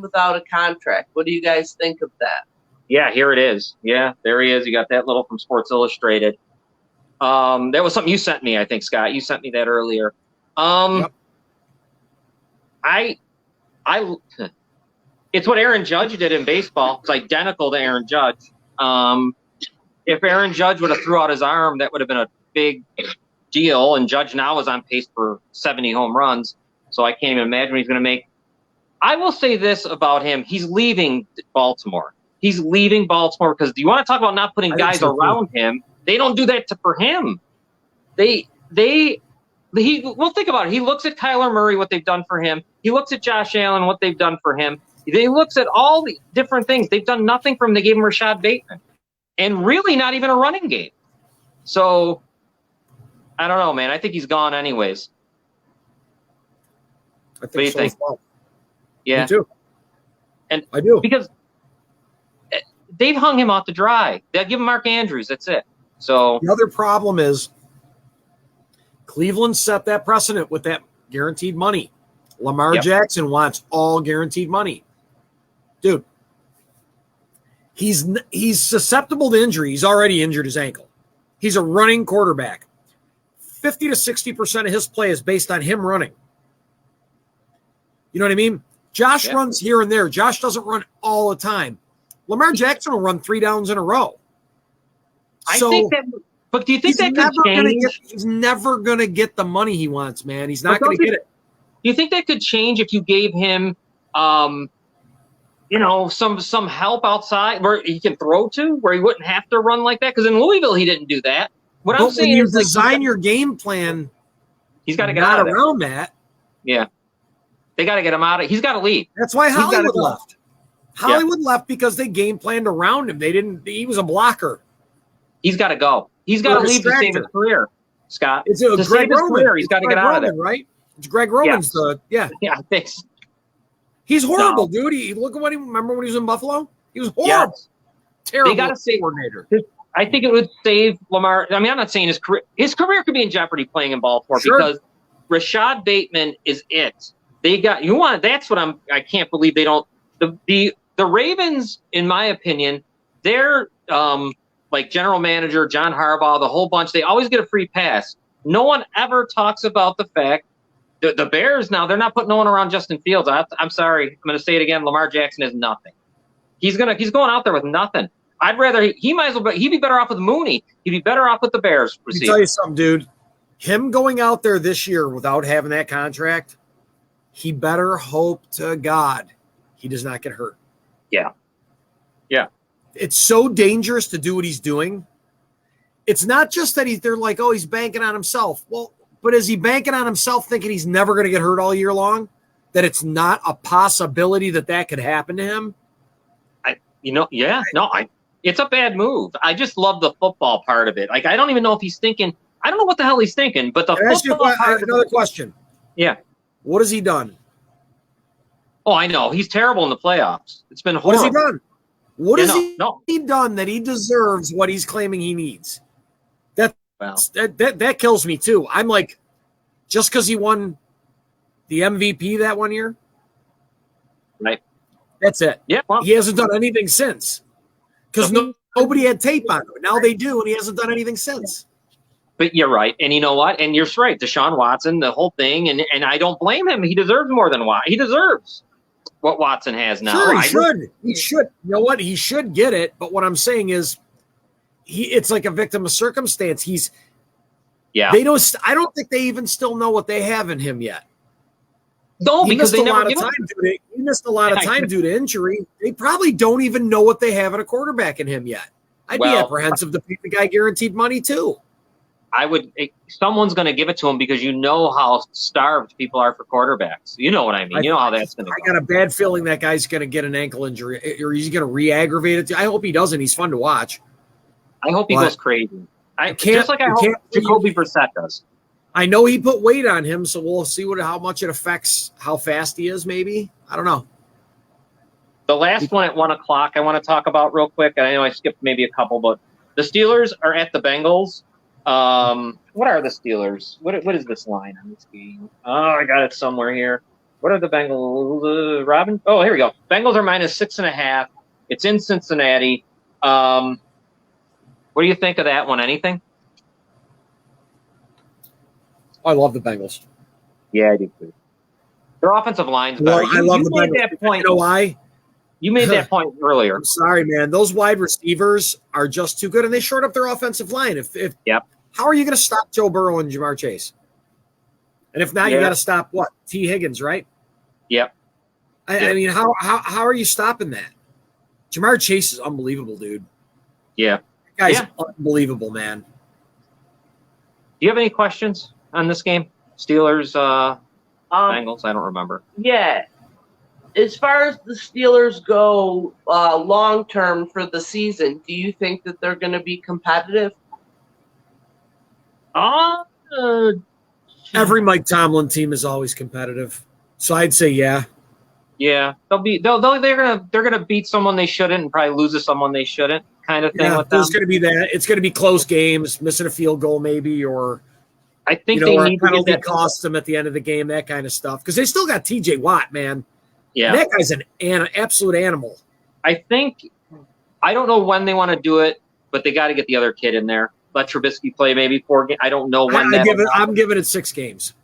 without a contract. What do you guys think of that? Yeah, here it is. Yeah, there he is. You got that little from Sports Illustrated. That was something you sent me, I think, Scott. You sent me that earlier. Yep. It's what Aaron Judge did in baseball. It's identical to Aaron Judge. If Aaron Judge would have threw out his arm, that would have been a big deal. And Judge now is on pace for 70 home runs. So I can't even imagine what he's going to make. I will say this about him. He's leaving Baltimore. He's leaving Baltimore because do you want to talk about not putting guys around him? They don't do that for him. Well, think about it. He looks at Kyler Murray, what they've done for him. He looks at Josh Allen, what they've done for him. He looks at all the different things. They've done nothing for him. They gave him Rashad Bateman. And really not even a running game. So, I don't know, man. I think he's gone anyways. What do you think? Well. Yeah. Me too. And I do. Because they've hung him out to dry. They'll give him Mark Andrews. That's it. So the other problem is Cleveland set that precedent with that guaranteed money. Lamar Jackson wants all guaranteed money. Dude, he's susceptible to injury. He's already injured his ankle. He's a running quarterback. 50 to 60% of his play is based on him running. You know what I mean? Josh runs here and there. Josh doesn't run all the time. Lamar Jackson will run 3 downs in a row. I think that, but do you think that could change? He's never going to get the money he wants, man. He's not going to get it. Do you think that could change if you gave him, some help outside where he can throw to, where he wouldn't have to run like that? Because in Louisville, he didn't do that. What I'm saying is, design your game plan. He's got to get out of around that. Yeah, they got to get him out of. He's got to leave. That's why Hollywood left. Hollywood left because they game planned around him. He was a blocker. He's got to go. He's got to leave to save his career, Scott. It's Greg Roman. He's got to get out of there, right? It's Greg Roman's Yeah, I think so. He's horrible, dude. Look at remember when he was in Buffalo? He was horrible. Yes. Terrible they gotta save, coordinator. I think it would save Lamar. I mean, I'm not saying his career could be in jeopardy playing in Baltimore because Rashad Bateman is it. That's what I can't believe they don't. The Ravens, in my opinion, they're like general manager, John Harbaugh, the whole bunch, they always get a free pass. No one ever talks about the fact the Bears now, they're not putting no one around Justin Fields. I'm sorry. I'm going to say it again. Lamar Jackson is nothing. He's going out there with nothing. I'd rather he'd be better off with Mooney. He'd be better off with the Bears. Let me tell you something, dude. Him going out there this year without having that contract, he better hope to God he does not get hurt. Yeah. Yeah. It's so dangerous to do what he's doing. It's not just that they're like, oh, he's banking on himself. Well, but is he banking on himself thinking he's never going to get hurt all year long? That it's not a possibility that could happen to him? It's a bad move. I just love the football part of it. Like, I don't even know if he's thinking. I don't know what the hell he's thinking, but the football part. Another question. Yeah. What has he done? Oh, I know. He's terrible in the playoffs. It's been horrible. What has he done? What has he done that he deserves what he's claiming he needs? That kills me too. I'm like, just because he won the MVP that one year, right? That's it. Yeah, he hasn't done anything since because nobody had tape on him. Now they do, and he hasn't done anything since. But you're right, and you know what? And you're right. Deshaun Watson, the whole thing, and I don't blame him. He deserves more than Watson. He deserves what Watson has now. Sure, he should. You know what? He should get it. But what I'm saying is, it's like a victim of circumstance. They don't. I don't think they even still know what they have in him yet. No, because they never he missed a lot of time due to injury. They probably don't even know what they have in a quarterback in him yet. I'd be apprehensive to pay the guy guaranteed money too. Someone's going to give it to him because you know how starved people are for quarterbacks. You know what I mean? You know how that's going to go. I got a bad feeling that guy's going to get an ankle injury or he's going to re-aggravate it. I hope he doesn't. He's fun to watch. I hope he goes crazy. Just like I hope Jacoby Brissett does. I know he put weight on him, so we'll see how much it affects how fast he is, maybe. I don't know. The last one at 1 o'clock I want to talk about real quick. And I know I skipped maybe a couple, but the Steelers are at the Bengals. What are the Steelers? What is this line on this game? Oh, I got it somewhere here. What are the Bengals? Robin? Oh, here we go. Bengals are -6.5. It's in Cincinnati. What do you think of that one? Anything? I love the Bengals. Yeah, I do too. Their offensive line's Well, better. I love you the made Bengals. that point. You know why? You made that point earlier. I'm sorry, man. Those wide receivers are just too good, and they short up their offensive line. If Yep. How are you going to stop Joe Burrow and Jamar Chase? And if not, you got to stop what? T. Higgins, right? Yep. I mean, how are you stopping that? Jamar Chase is unbelievable, dude. Yeah. That guy's unbelievable, man. Do you have any questions on this game? Steelers, Bengals? I don't remember. Yeah. As far as the Steelers go long term for the season, do you think that they're going to be competitive? Every Mike Tomlin team is always competitive, so I'd say yeah. Yeah, they're gonna beat someone they shouldn't and probably lose to someone they shouldn't, kind of thing. Yeah, with them. there's going to be that. It's going to be close games, missing a field goal maybe, or I think they need to penalty get that cost them at the end of the game, that kind of stuff. Because they still got T.J. Watt, man. Yeah, and that guy's an absolute animal. I don't know when they want to do it, but they got to get the other kid in there. Let Trubisky play maybe 4 games. I don't know when. I'm giving it 6 games.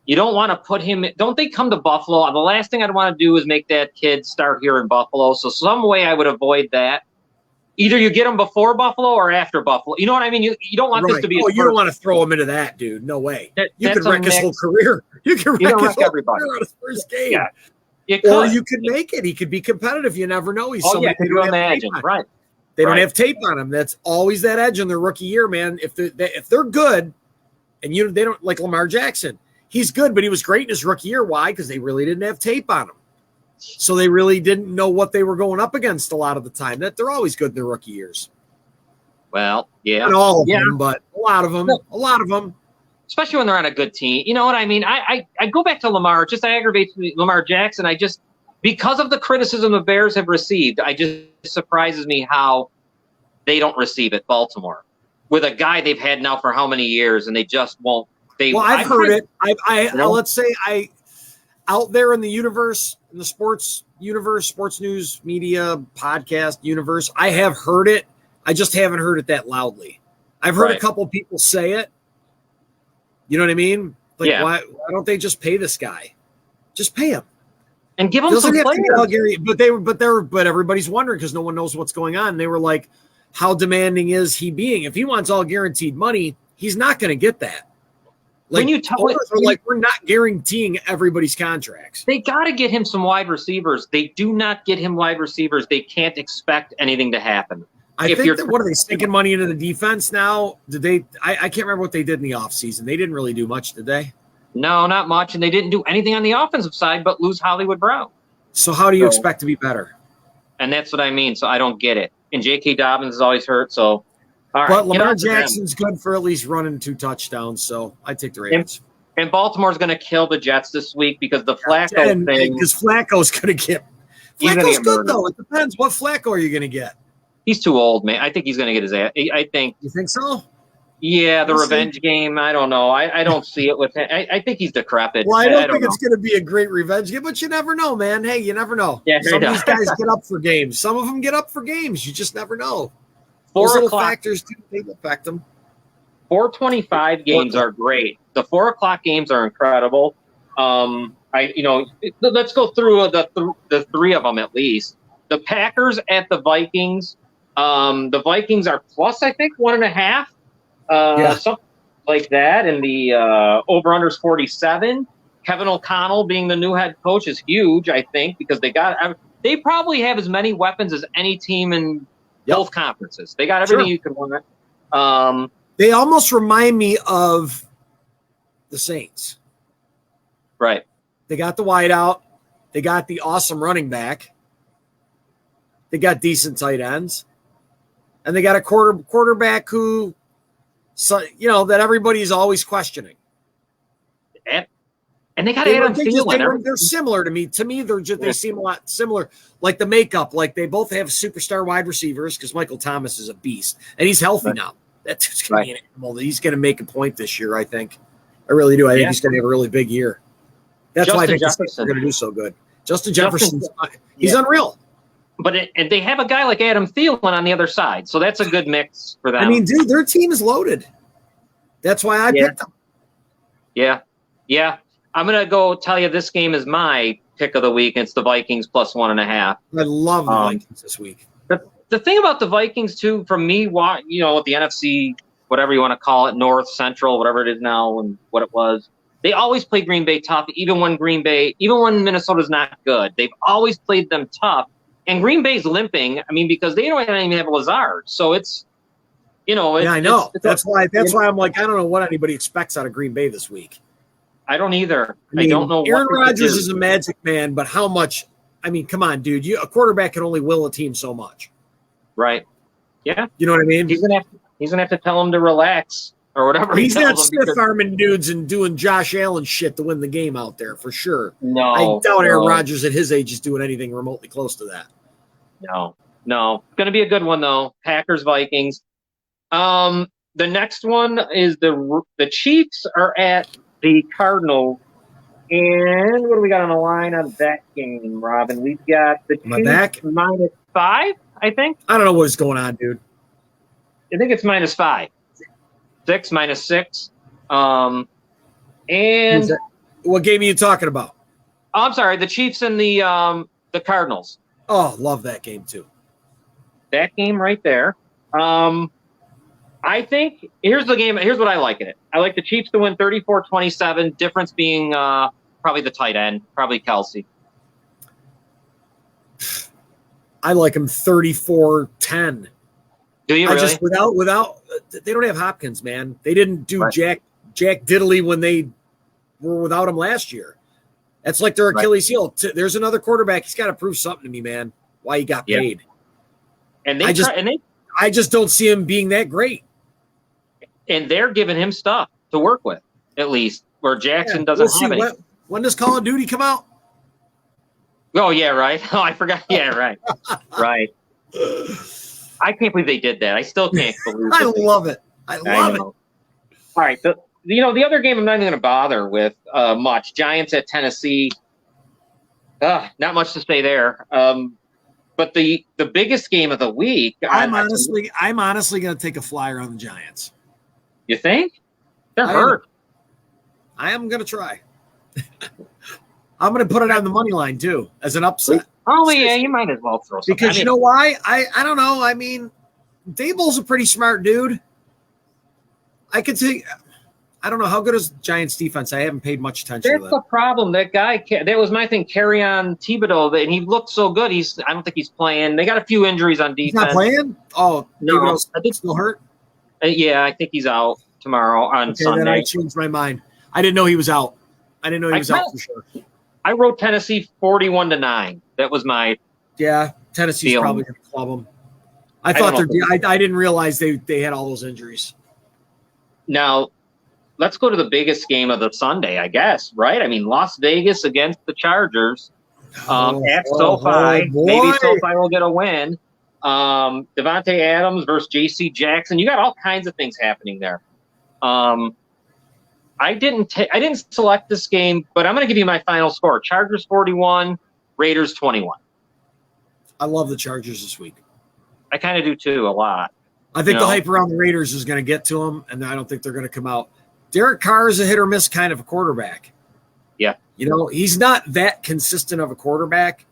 You don't want to put him – don't they come to Buffalo? The last thing I'd want to do is make that kid start here in Buffalo. So some way I would avoid that. Either you get him before Buffalo or after Buffalo. You know what I mean? You don't want this to be – you don't want to throw him into that, dude. No way. You could wreck his whole career. You could wreck his whole career on his first game. Yeah. Or you could make it. He could be competitive. You never know. He's somebody could you imagine? Right. They don't have tape on him. That's always that edge in their rookie year, man. If they're good, and they don't like Lamar Jackson, he's good, but he was great in his rookie year. Why? Because they really didn't have tape on him, so they really didn't know what they were going up against a lot of the time. That they're always good in their rookie years. Well, yeah, not all of them, but a lot of them. Especially when they're on a good team. You know what I mean? I go back to Lamar. It just aggravates me, Lamar Jackson. Because of the criticism the Bears have received, it surprises me how they don't receive it, Baltimore, with a guy they've had now for how many years, and they just won't. I've heard it. Let's say out there in the universe, in the sports universe, sports news, media, podcast universe, I have heard it. I just haven't heard it that loudly. I've heard a couple people say it. You know what I mean? Like, why don't they just pay this guy? Just pay him. And give them some players. But everybody's wondering because no one knows what's going on. They were like, how demanding is he being? If he wants all guaranteed money, he's not going to get that. Like, we're not guaranteeing everybody's contracts. They got to get him some wide receivers. They do not get him wide receivers. They can't expect anything to happen. What are they sinking money into the defense now? I can't remember what they did in the offseason. They didn't really do much, did they? No, not much, and they didn't do anything on the offensive side but lose Hollywood Brown. So how do you expect to be better? And that's what I mean, so I don't get it. And J.K. Dobbins is always hurt, so all right. But Lamar Jackson's good for at least running 2 touchdowns, so I take the Ravens. And Baltimore's going to kill the Jets this week because the Flacco thing. Because Flacco's going to get – Flacco's good, though. It depends. What Flacco are you going to get? He's too old, man. I think he's going to get his ass. You think so? Yeah, the revenge game. I don't know. I don't see it with him. I think he's decrepit. Well, I don't think it's going to be a great revenge game, but you never know, man. Hey, you never know. Yeah, some of these guys get up for games. Some of them get up for games. You just never know. 4 Those little o'clock factors do affect them. 4:25 games are great. The 4 o'clock games are incredible. Let's go through the 3 of them at least. The Packers at the Vikings. The Vikings are plus, I think, 1.5. Something like that. And the over-under is 47. Kevin O'Connell being the new head coach is huge, I think, because they probably have as many weapons as any team in both conferences. They got everything you could want. They almost remind me of the Saints. Right. They got the wideout. They got the awesome running back. They got decent tight ends. And they got a quarterback who – that everybody's always questioning. And they got Adam Thielen. They're similar to me. To me, they seem a lot similar. Like the makeup, like they both have superstar wide receivers because Michael Thomas is a beast and he's healthy now. That's going to be an animal. He's going to make a point this year. I think. I really do. I think he's going to have a really big year. That's why I think they're going to do so good. Justin Jefferson, he's unreal. And they have a guy like Adam Thielen on the other side, so that's a good mix for them. I mean, dude, their team is loaded. That's why I picked them. Yeah. I'm going to go tell you this game is my pick of the week. It's the Vikings plus 1.5. I love the Vikings this week. The thing about the Vikings, too, from me, the NFC, whatever you want to call it, North, Central, whatever it is now and what it was, they always play Green Bay tough, even when Minnesota's not good. They've always played them tough. And Green Bay's limping, because they don't even have Lazard. So it's, I know. That's why I'm like, I don't know what anybody expects out of Green Bay this week. I don't either. I don't know. Aaron Rodgers is a magic man, but how much? Come on, dude. A quarterback can only will a team so much. Right. Yeah. You know what I mean? He's gonna have to tell him to relax or whatever. He's not stiff arming dudes and doing Josh Allen shit to win the game out there for sure. No. I doubt Aaron Rodgers at his age is doing anything remotely close to that. No. It's going to be a good one though. Packers Vikings. The next one is the Chiefs are at the Cardinals. And what do we got on the line on that game, Robin? We've got the Chiefs -5, I think. I don't know what's going on, dude. I think it's -5. 6, -6. And what game are you talking about? Oh, I'm sorry, the Chiefs and the Cardinals. Oh, love that game too. That game right there. I think here's the game. Here's what I like in it. I like the Chiefs to win 34-27. Difference being probably the tight end, probably Kelsey. I like him 34-10. Do you really? Just without they don't have Hopkins, man. They didn't do Jack Diddley when they were without him last year. That's like their Achilles heel. There's another quarterback. He's got to prove something to me, man. Why he got paid? And I just don't see him being that great. And they're giving him stuff to work with, at least, where Jackson doesn't have any. When does Call of Duty come out? Oh, yeah, right. Oh, I forgot. Yeah, right. Right. I can't believe they did that. I still can't believe it. I love it. I love it. All right. The other game I'm not even going to bother with much. Giants at Tennessee. Not much to say there. But the biggest game of the week. I'm honestly going to take a flyer on the Giants. You think? They're hurt. I am going to try. I'm going to put it on the money line too as an upset. Oh yeah, you might as well throw something. Because you know why? I don't know. Daboll's a pretty smart dude. I don't know how good is Giants defense. I haven't paid much attention to that. That's the problem. That guy, that was my thing, carry on Thibodeau, and he looked so good. I don't think he's playing. They got a few injuries on defense. He's not playing? Oh, no. I think still hurt? Yeah, I think he's out tomorrow on Sunday. Then I changed my mind. I didn't know he was out. I didn't know he was out for sure. I wrote Tennessee 41-9. That was my Tennessee's probably going to club them. I didn't realize they had all those injuries. Now, let's go to the biggest game of the Sunday, I guess, right? Las Vegas against the Chargers at SoFi. Maybe SoFi will get a win. Devontae Adams versus J.C. Jackson. You got all kinds of things happening there. I didn't select this game, but I'm going to give you my final score. Chargers 41, Raiders 21. I love the Chargers this week. I kind of do too, a lot. I think the hype around the Raiders is going to get to them, and I don't think they're going to come out. Derek Carr is a hit or miss kind of a quarterback. Yeah. He's not that consistent of a quarterback.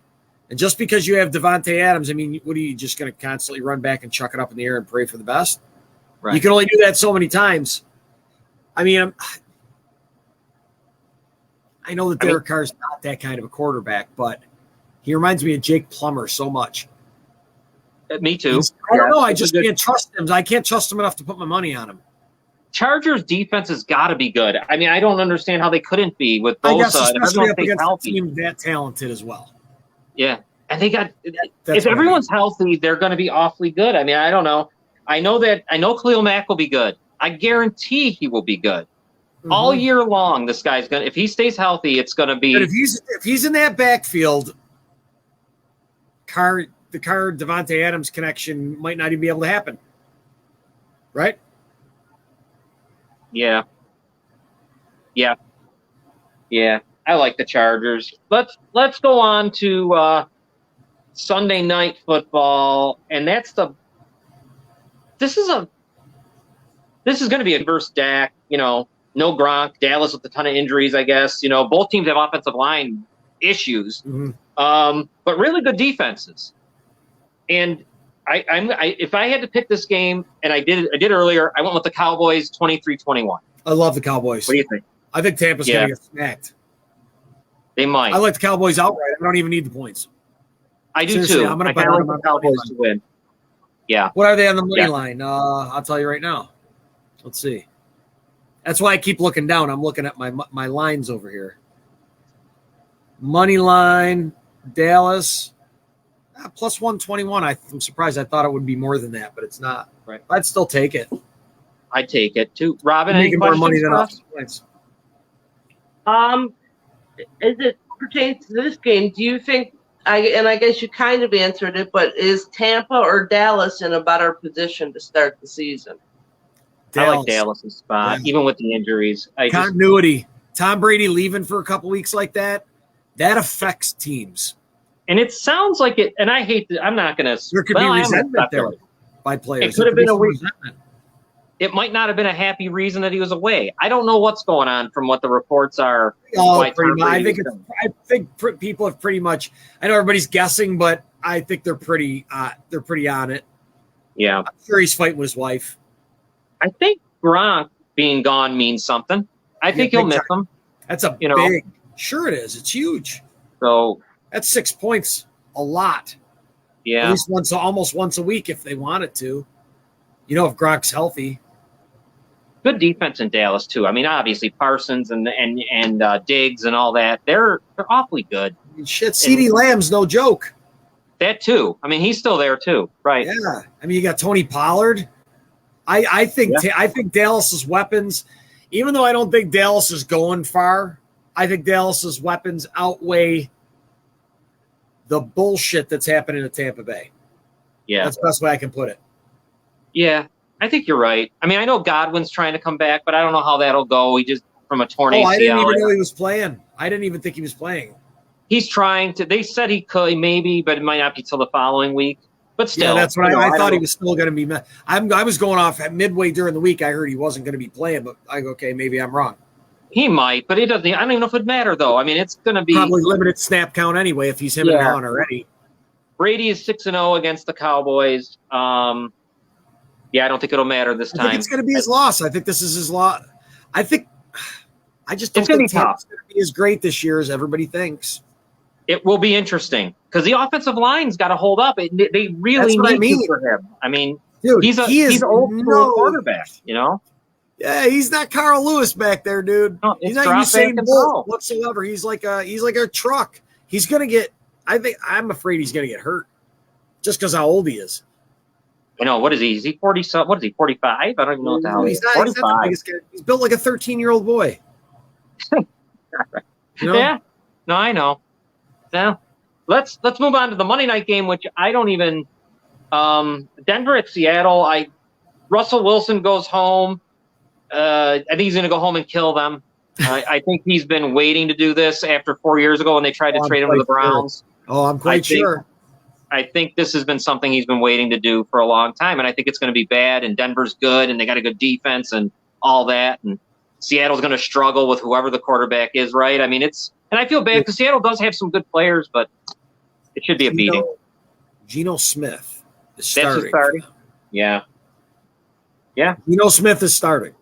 And just because you have Devontae Adams, what are you just going to constantly run back and chuck it up in the air and pray for the best? Right. You can only do that so many times. I know that Derek Carr is not that kind of a quarterback, but he reminds me of Jake Plummer so much. Me too. I don't know. I just can't trust him. I can't trust him enough to put my money on him. Chargers defense has got to be good. I don't understand how they couldn't be with Bosa. I guess especially up against a team that talented as well. Yeah, and they got. If everyone's healthy, they're going to be awfully good. I don't know. I know Khalil Mack will be good. I guarantee he will be good. All year long, this guy's gonna. If he stays healthy, it's gonna be. But if he's in that backfield, the Devontae Adams connection might not even be able to happen, right? Yeah. I like the Chargers. Let's go on to Sunday Night Football, and this is going to be a versus Dak. No Gronk. Dallas with a ton of injuries, I guess. Both teams have offensive line issues, but really good defenses. And if I had to pick this game, and I did earlier, I went with the Cowboys 23-21. I love the Cowboys. What do you think? I think Tampa's going to get smacked. They might. I like the Cowboys outright. I don't even need the points. I do Seriously, too. I'm going I to bet kind of on like the Cowboys to win. Yeah. What are they on the money line? I'll tell you right now. Let's see. That's why I keep looking down. I'm looking at my lines over here. Money line, Dallas, plus 121. I'm surprised. I thought it would be more than that, but it's not. Right. I'd still take it. I'd take it too. Robin, I'm any making more money questions than for us? points. As it pertains to this game, do you think? I guess you kind of answered it, but is Tampa or Dallas in a better position to start the season? I like Dallas' spot, even with the injuries. Continuity. Tom Brady leaving for a couple weeks like that affects teams. And it sounds like it, and I hate that. I'm not going to. There could be resentment there by players. It could have been a resentment. It might not have been a happy reason that he was away. I don't know what's going on from what the reports are. Pretty much. I think people have pretty much. I know everybody's guessing, but I think they're pretty on it. Yeah, I'm sure he's fighting with his wife. I think Gronk being gone means something. I think he'll miss him. That's a big. Sure, it is. It's huge. So that's 6 points. A lot. Yeah, at least almost once a week if they wanted to. If Gronk's healthy. Good defense in Dallas too. I mean, obviously Parsons and Diggs and all that. They're awfully good. Shit, CeeDee Lamb's no joke. That too. I mean, he's still there too, right? Yeah. I mean, you got Tony Pollard. I think Dallas's weapons, even though I don't think Dallas is going far, I think Dallas's weapons outweigh the bullshit that's happening in Tampa Bay. Yeah, that's the best way I can put it. Yeah. I think you're right. I mean, I know Godwin's trying to come back, but I don't know how that'll go. He just from a torn ACL. I didn't even know he was playing. I didn't even think he was playing. He's trying to. They said he could maybe, but it might not be till the following week. But still, that's what I thought he was still going to be. I was going off at midway during the week. I heard he wasn't going to be playing, but I go, okay, maybe I'm wrong. He might, but it doesn't. I don't even know if it'd matter though. I mean, it's going to be probably limited snap count anyway if he's him and Allen already. Brady is 6-0 against the Cowboys. Yeah, I don't think it'll matter this time. I think it's going to be his loss. I think this is his loss. I just don't think it's going to be as great this year as everybody thinks. It will be interesting because the offensive line's got to hold up. They really need to for him. I mean, dude, he's an old quarterback, Yeah, he's not Carl Lewis back there, dude. No, he's not Usain Bolt whatsoever. He's like a truck. He's going to get. I'm afraid he's going to get hurt just because how old he is. What is he? Is he 40? What is he? 45? I don't even know what the hell he's 45. He's built like a 13-year-old boy. Yeah. No, I know. Now, let's move on to the Monday night game, which I don't even. Denver at Seattle. Russell Wilson goes home. I think he's going to go home and kill them. I think he's been waiting to do this after 4 years ago when they tried to trade him to the Browns. I'm quite sure. I think this has been something he's been waiting to do for a long time, and I think it's going to be bad, and Denver's good, and they got a good defense and all that, and Seattle's going to struggle with whoever the quarterback is, right? I mean, and I feel bad because Seattle does have some good players, but it should be a beating. Geno Smith is starting. That's starting? Yeah. Yeah. Geno Smith is starting.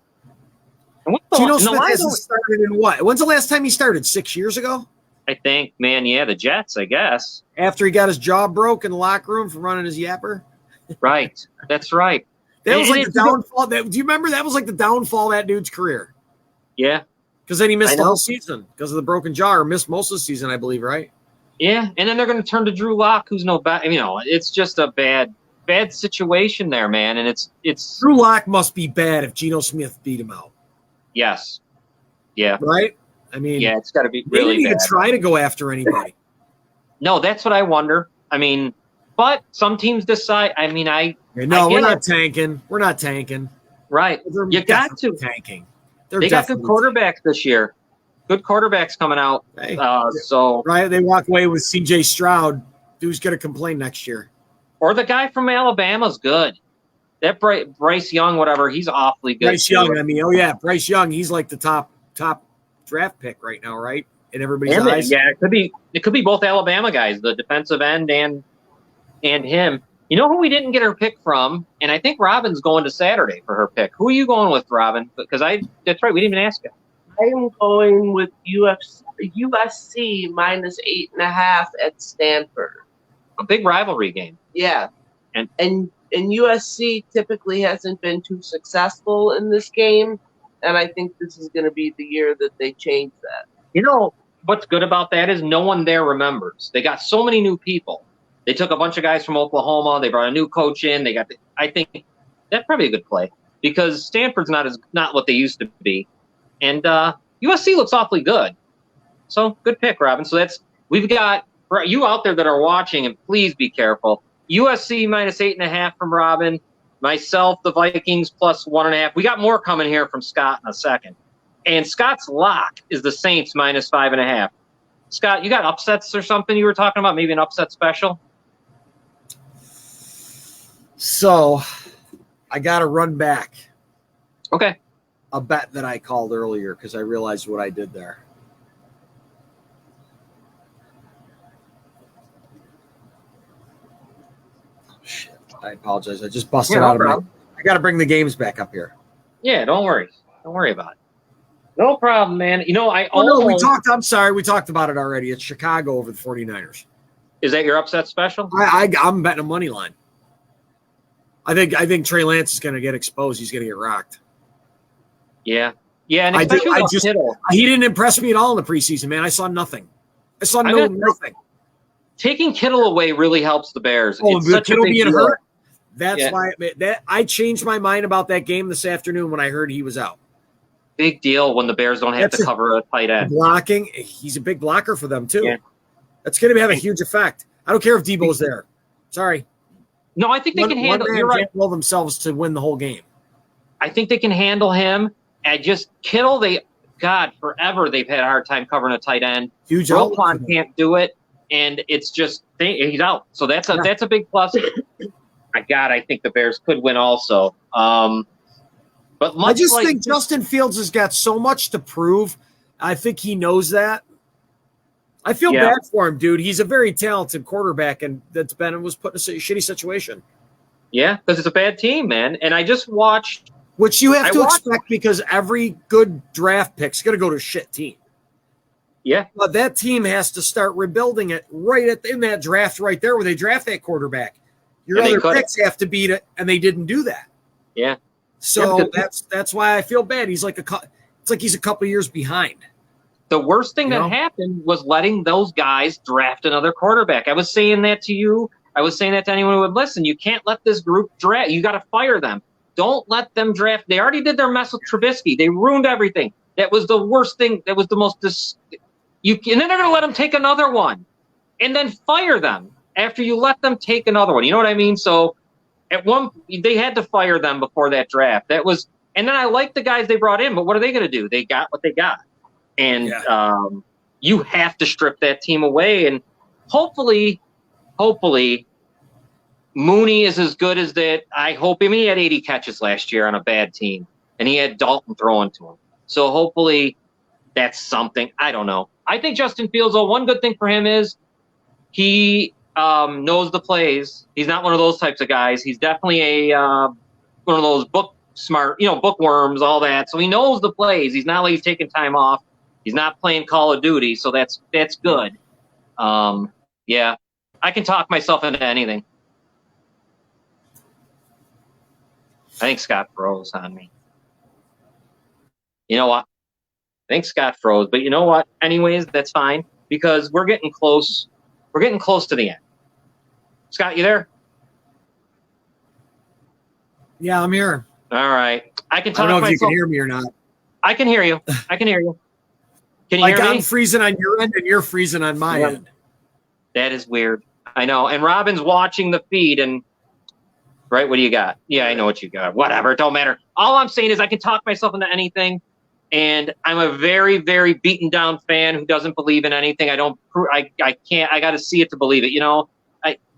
Geno Smith hasn't started in what? When's the last time he started? 6 years ago? I think, the Jets, I guess. After he got his jaw broke in the locker room from running his yapper? Right. That's right. That was like the downfall. Do you remember? That was like the downfall of that dude's career. Yeah. Because then he missed the whole season because of the broken jaw, or missed most of the season, I believe, right? Yeah. And then they're going to turn to Drew Lock, who's no bad. It's just a bad situation there, man. And it's Drew Lock must be bad if Geno Smith beat him out. Yes. Yeah. Right? I mean, yeah, it's got to be they really didn't even bad. try to go after anybody. No, that's what I wonder. I mean, but some teams decide. I mean, No, we're get not it. tanking. We're not tanking. Right. They're You got to. definitely tanking. They got good quarterbacks this year. Good quarterbacks coming out. Hey, so right, they walk away with C.J. Stroud. Who's going to complain next year? Or the guy from Alabama's good. That Bryce Young, whatever, he's awfully good. Bryce Young. I mean, Bryce Young. He's like the top draft pick right now, right? In everybody's eyes. Yeah, it could be both Alabama guys, the defensive end and him. You know who we didn't get her pick from, and I think Robin's going to Saturday for her pick. Who are you going with, Robin? Because that's right, we didn't even ask you. I am going with USC minus 8.5 at Stanford. A big rivalry game. Yeah, and USC typically hasn't been too successful in this game, and I think this is going to be the year that they change that. You know what's good about that is no one there remembers. They got so many new people. They took a bunch of guys from Oklahoma. They brought a new coach in. I think that's probably a good play because Stanford's not what they used to be, and USC looks awfully good. So good pick, Robin. So we've got for you out there that are watching, and please be careful. USC minus 8.5 from Robin. Myself, the Vikings plus 1.5. We got more coming here from Scott in a second. And Scott's lock is the Saints minus 5.5. Scott, you got upsets or something you were talking about? Maybe an upset special? So I got to run back. Okay. A bet that I called earlier because I realized what I did there. Shit. I apologize. I just busted out of my. I got to bring the games back up here. Yeah, don't worry. Don't worry about it. No problem, man. You know, I'm sorry. We talked about it already. It's Chicago over the 49ers. Is that your upset special? I'm betting a money line. I think Trey Lance is going to get exposed. He's going to get rocked. Yeah. Yeah, and especially Kittle. He didn't impress me at all in the preseason, man. I saw nothing. I saw nothing. Taking Kittle away really helps the Bears. Oh, Kittle being hurt? That's why I changed my mind about that game this afternoon when I heard he was out. Big deal when the Bears don't have to cover a tight end. Blocking, he's a big blocker for them too. Yeah. That's going to have a huge effect. I don't care if Debo's there. Sorry. No, I think they can handle. You're right. Can't will themselves to win the whole game. I think they can handle him. And just Kittle, forever they've had a hard time covering a tight end. Huge. Roquan can't do it, and it's just he's out. So that's a big plus. I think the Bears could win also. But I just think Justin Fields has got so much to prove. I think he knows that. I feel bad for him, dude. He's a very talented quarterback, and was put in a shitty situation. Yeah, because it's a bad team, man. And I just watched. Which you have to expect because every good draft pick's going to go to a shit team. Yeah. But that team has to start rebuilding it in that draft right there where they draft that quarterback. Your other picks have to beat it, and they didn't do that. Yeah. So that's why I feel bad. He's it's like he's a couple years behind. The worst thing that happened was letting those guys draft another quarterback. I was saying that to you. I was saying that to anyone who would listen. You can't let this group draft. You got to fire them. Don't let them draft. They already did their mess with Trubisky. They ruined everything. That was the worst thing. That was the most. And then they're going to let them take another one, and then fire them after you let them take another one. You know what I mean? So they had to fire them before that draft. And then I like the guys they brought in, but what are they going to do? They got what they got, and you have to strip that team away. And hopefully. Mooney is as good as that. I hope he had 80 catches last year on a bad team, and he had Dalton throwing to him. So hopefully that's something. I don't know. I think Justin Fields, though, one good thing for him is he knows the plays. He's not one of those types of guys. He's definitely one of those bookworms, all that. So he knows the plays. He's not like he's taking time off. He's not playing Call of Duty, so that's good. Yeah, I can talk myself into anything. I think Scott froze on me. You know what? I think Scott froze, but you know what? Anyways, that's fine because we're getting close. We're getting close to the end. Scott, you there? Yeah, I'm here. All right. I can talk I don't know myself. if you can hear me or not. I can hear you. I can hear you. Can you hear me? I'm freezing on your end and you're freezing on my end. That is weird. I know. And Robin's watching the feed and right, what do you got? Yeah, I know what you got. Whatever, it don't matter. All I'm saying is I can talk myself into anything, and I'm a very, very beaten down fan who doesn't believe in anything. I can't. I got to see it to believe it.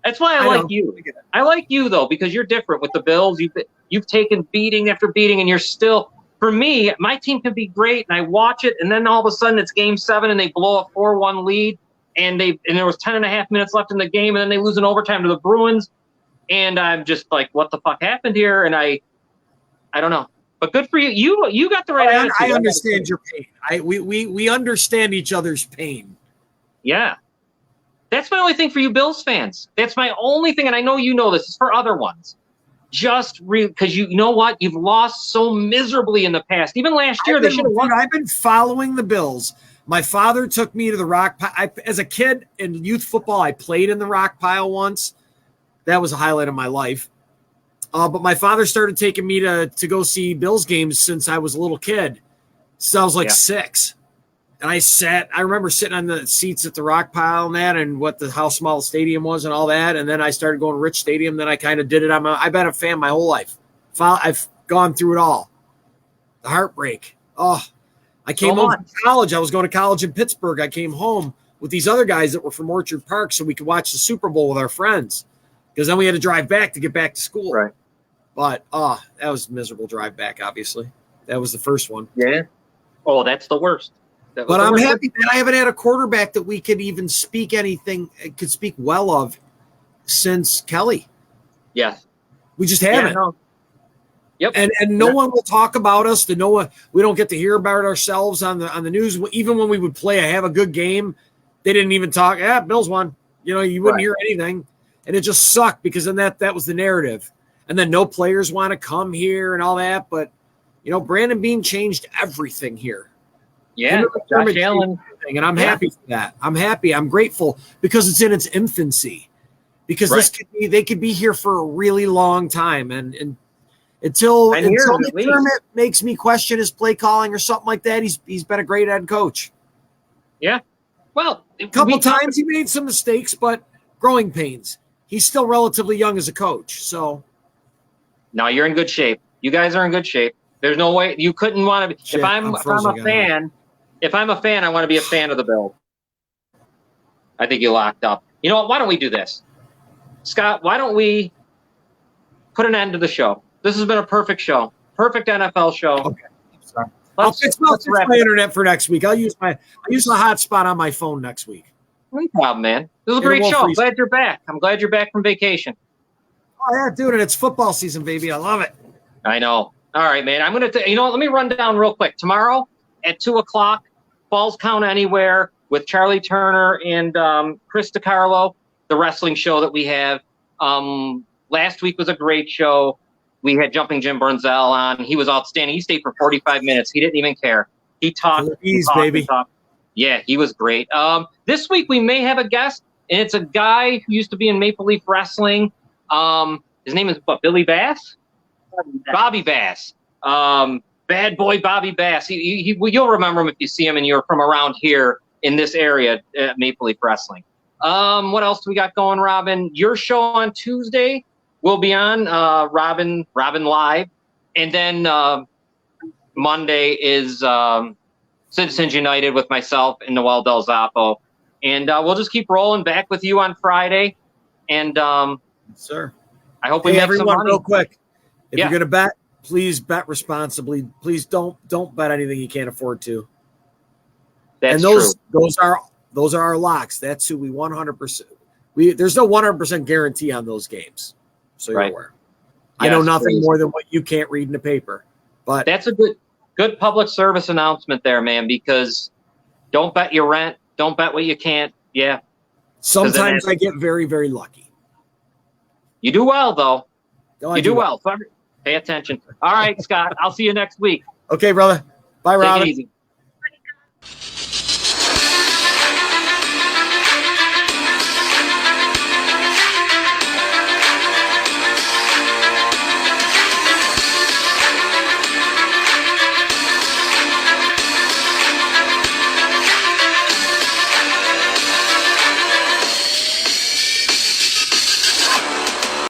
That's why I like you. I like you though because you're different with the Bills. You've taken beating after beating, and you're still. For me, my team can be great, and I watch it, and then all of a sudden it's Game 7, and they blow a 4-1 lead, and there was 10.5 minutes left in the game, and then they lose in overtime to the Bruins. And I'm just like, what the fuck happened here? And I don't know. But good for you. You got the right attitude. I understand your pain. We understand each other's pain. Yeah. That's my only thing for you Bills fans. That's my only thing, and I know you know this. It's for other ones. Just because you know what? You've lost so miserably in the past. Even last year, they should have won. I've been following the Bills. My father took me to the rock pile. As a kid in youth football, I played in the rock pile once. That was a highlight of my life. But my father started taking me to go see Bills games since I was a little kid. So I was like 6. And I remember sitting on the seats at the rock pile and that and how small the stadium was and all that. And then I started going to Rich Stadium. Then I kind of did it. I've been a fan my whole life. I've gone through it all. The heartbreak. Oh, I came home from college. I was going to college in Pittsburgh. I came home with these other guys that were from Orchard Park so we could watch the Super Bowl with our friends. Because then we had to drive back to get back to school. Right. But, that was a miserable drive back, obviously. That was the first one. Yeah. Oh, that's the worst. But I'm happy that I haven't had a quarterback that we could even speak well of since Kelly. Yeah. We just haven't. No. Yep. And no one will talk about us. We don't get to hear about ourselves on the news. Even when we would have a good game, they didn't even talk. Yeah, Bills won. You wouldn't hear anything. And it just sucked because then that was the narrative. And then no players want to come here and all that. But, Brandon Beane changed everything here. Yeah, Josh Allen. And I'm happy for that. I'm happy. I'm grateful because it's in its infancy. Because they could be here for a really long time. And until McDermott makes me question his play calling or something like that, he's been a great head coach. Yeah. Well, a couple times he made some mistakes, but growing pains. He's still relatively young as a coach, so. No, you're in good shape. You guys are in good shape. There's no way you couldn't want to be. If I'm a fan, I want to be a fan of the Bills. I think you locked up. You know what? Why don't we do this, Scott? Why don't we put an end to the show? This has been a perfect show, perfect NFL show. Okay, sorry. I'll fix my internet for next week. I'll use the hotspot on my phone next week. No problem, man. This is a great show. I'm glad you're back. I'm glad you're back from vacation. Oh, yeah, dude, and it's football season, baby. I love it. I know. All right, man. I'm going to, let me run down real quick. Tomorrow at 2:00, Falls Count Anywhere with Charlie Turner and Chris DiCarlo, the wrestling show that we have. Last week was a great show. We had Jumping Jim Brunzell on. He was outstanding. He stayed for 45 minutes. He didn't even care. He talked. Baby. Yeah, he was great. This week we may have a guest, and it's a guy who used to be in Maple Leaf Wrestling. His name is Billy Bass? Bobby Bass. Bad boy Bobby Bass. You'll remember him if you see him and you're from around here in this area at Maple Leaf Wrestling. What else do we got going, Robin? Your show on Tuesday will be on Robin Live. And then Monday is Citizens United with myself and Noel Del Zoppo. And we'll just keep rolling back with you on Friday. And sir, I hope we make some money. Real quick. If you're going to bet, please bet responsibly. Please don't bet anything you can't afford to. That's true. Those are our locks. That's who we 100%. There's no 100% guarantee on those games. So you're aware. I know nothing more than what you can't read in the paper. But that's a good public service announcement there, man, because don't bet your rent. Don't bet what you can't. Yeah. Sometimes I get very, very lucky. You do well, though. You do well. So pay attention. All right, Scott. I'll see you next week. Okay, brother. Bye, Robin. Take it easy.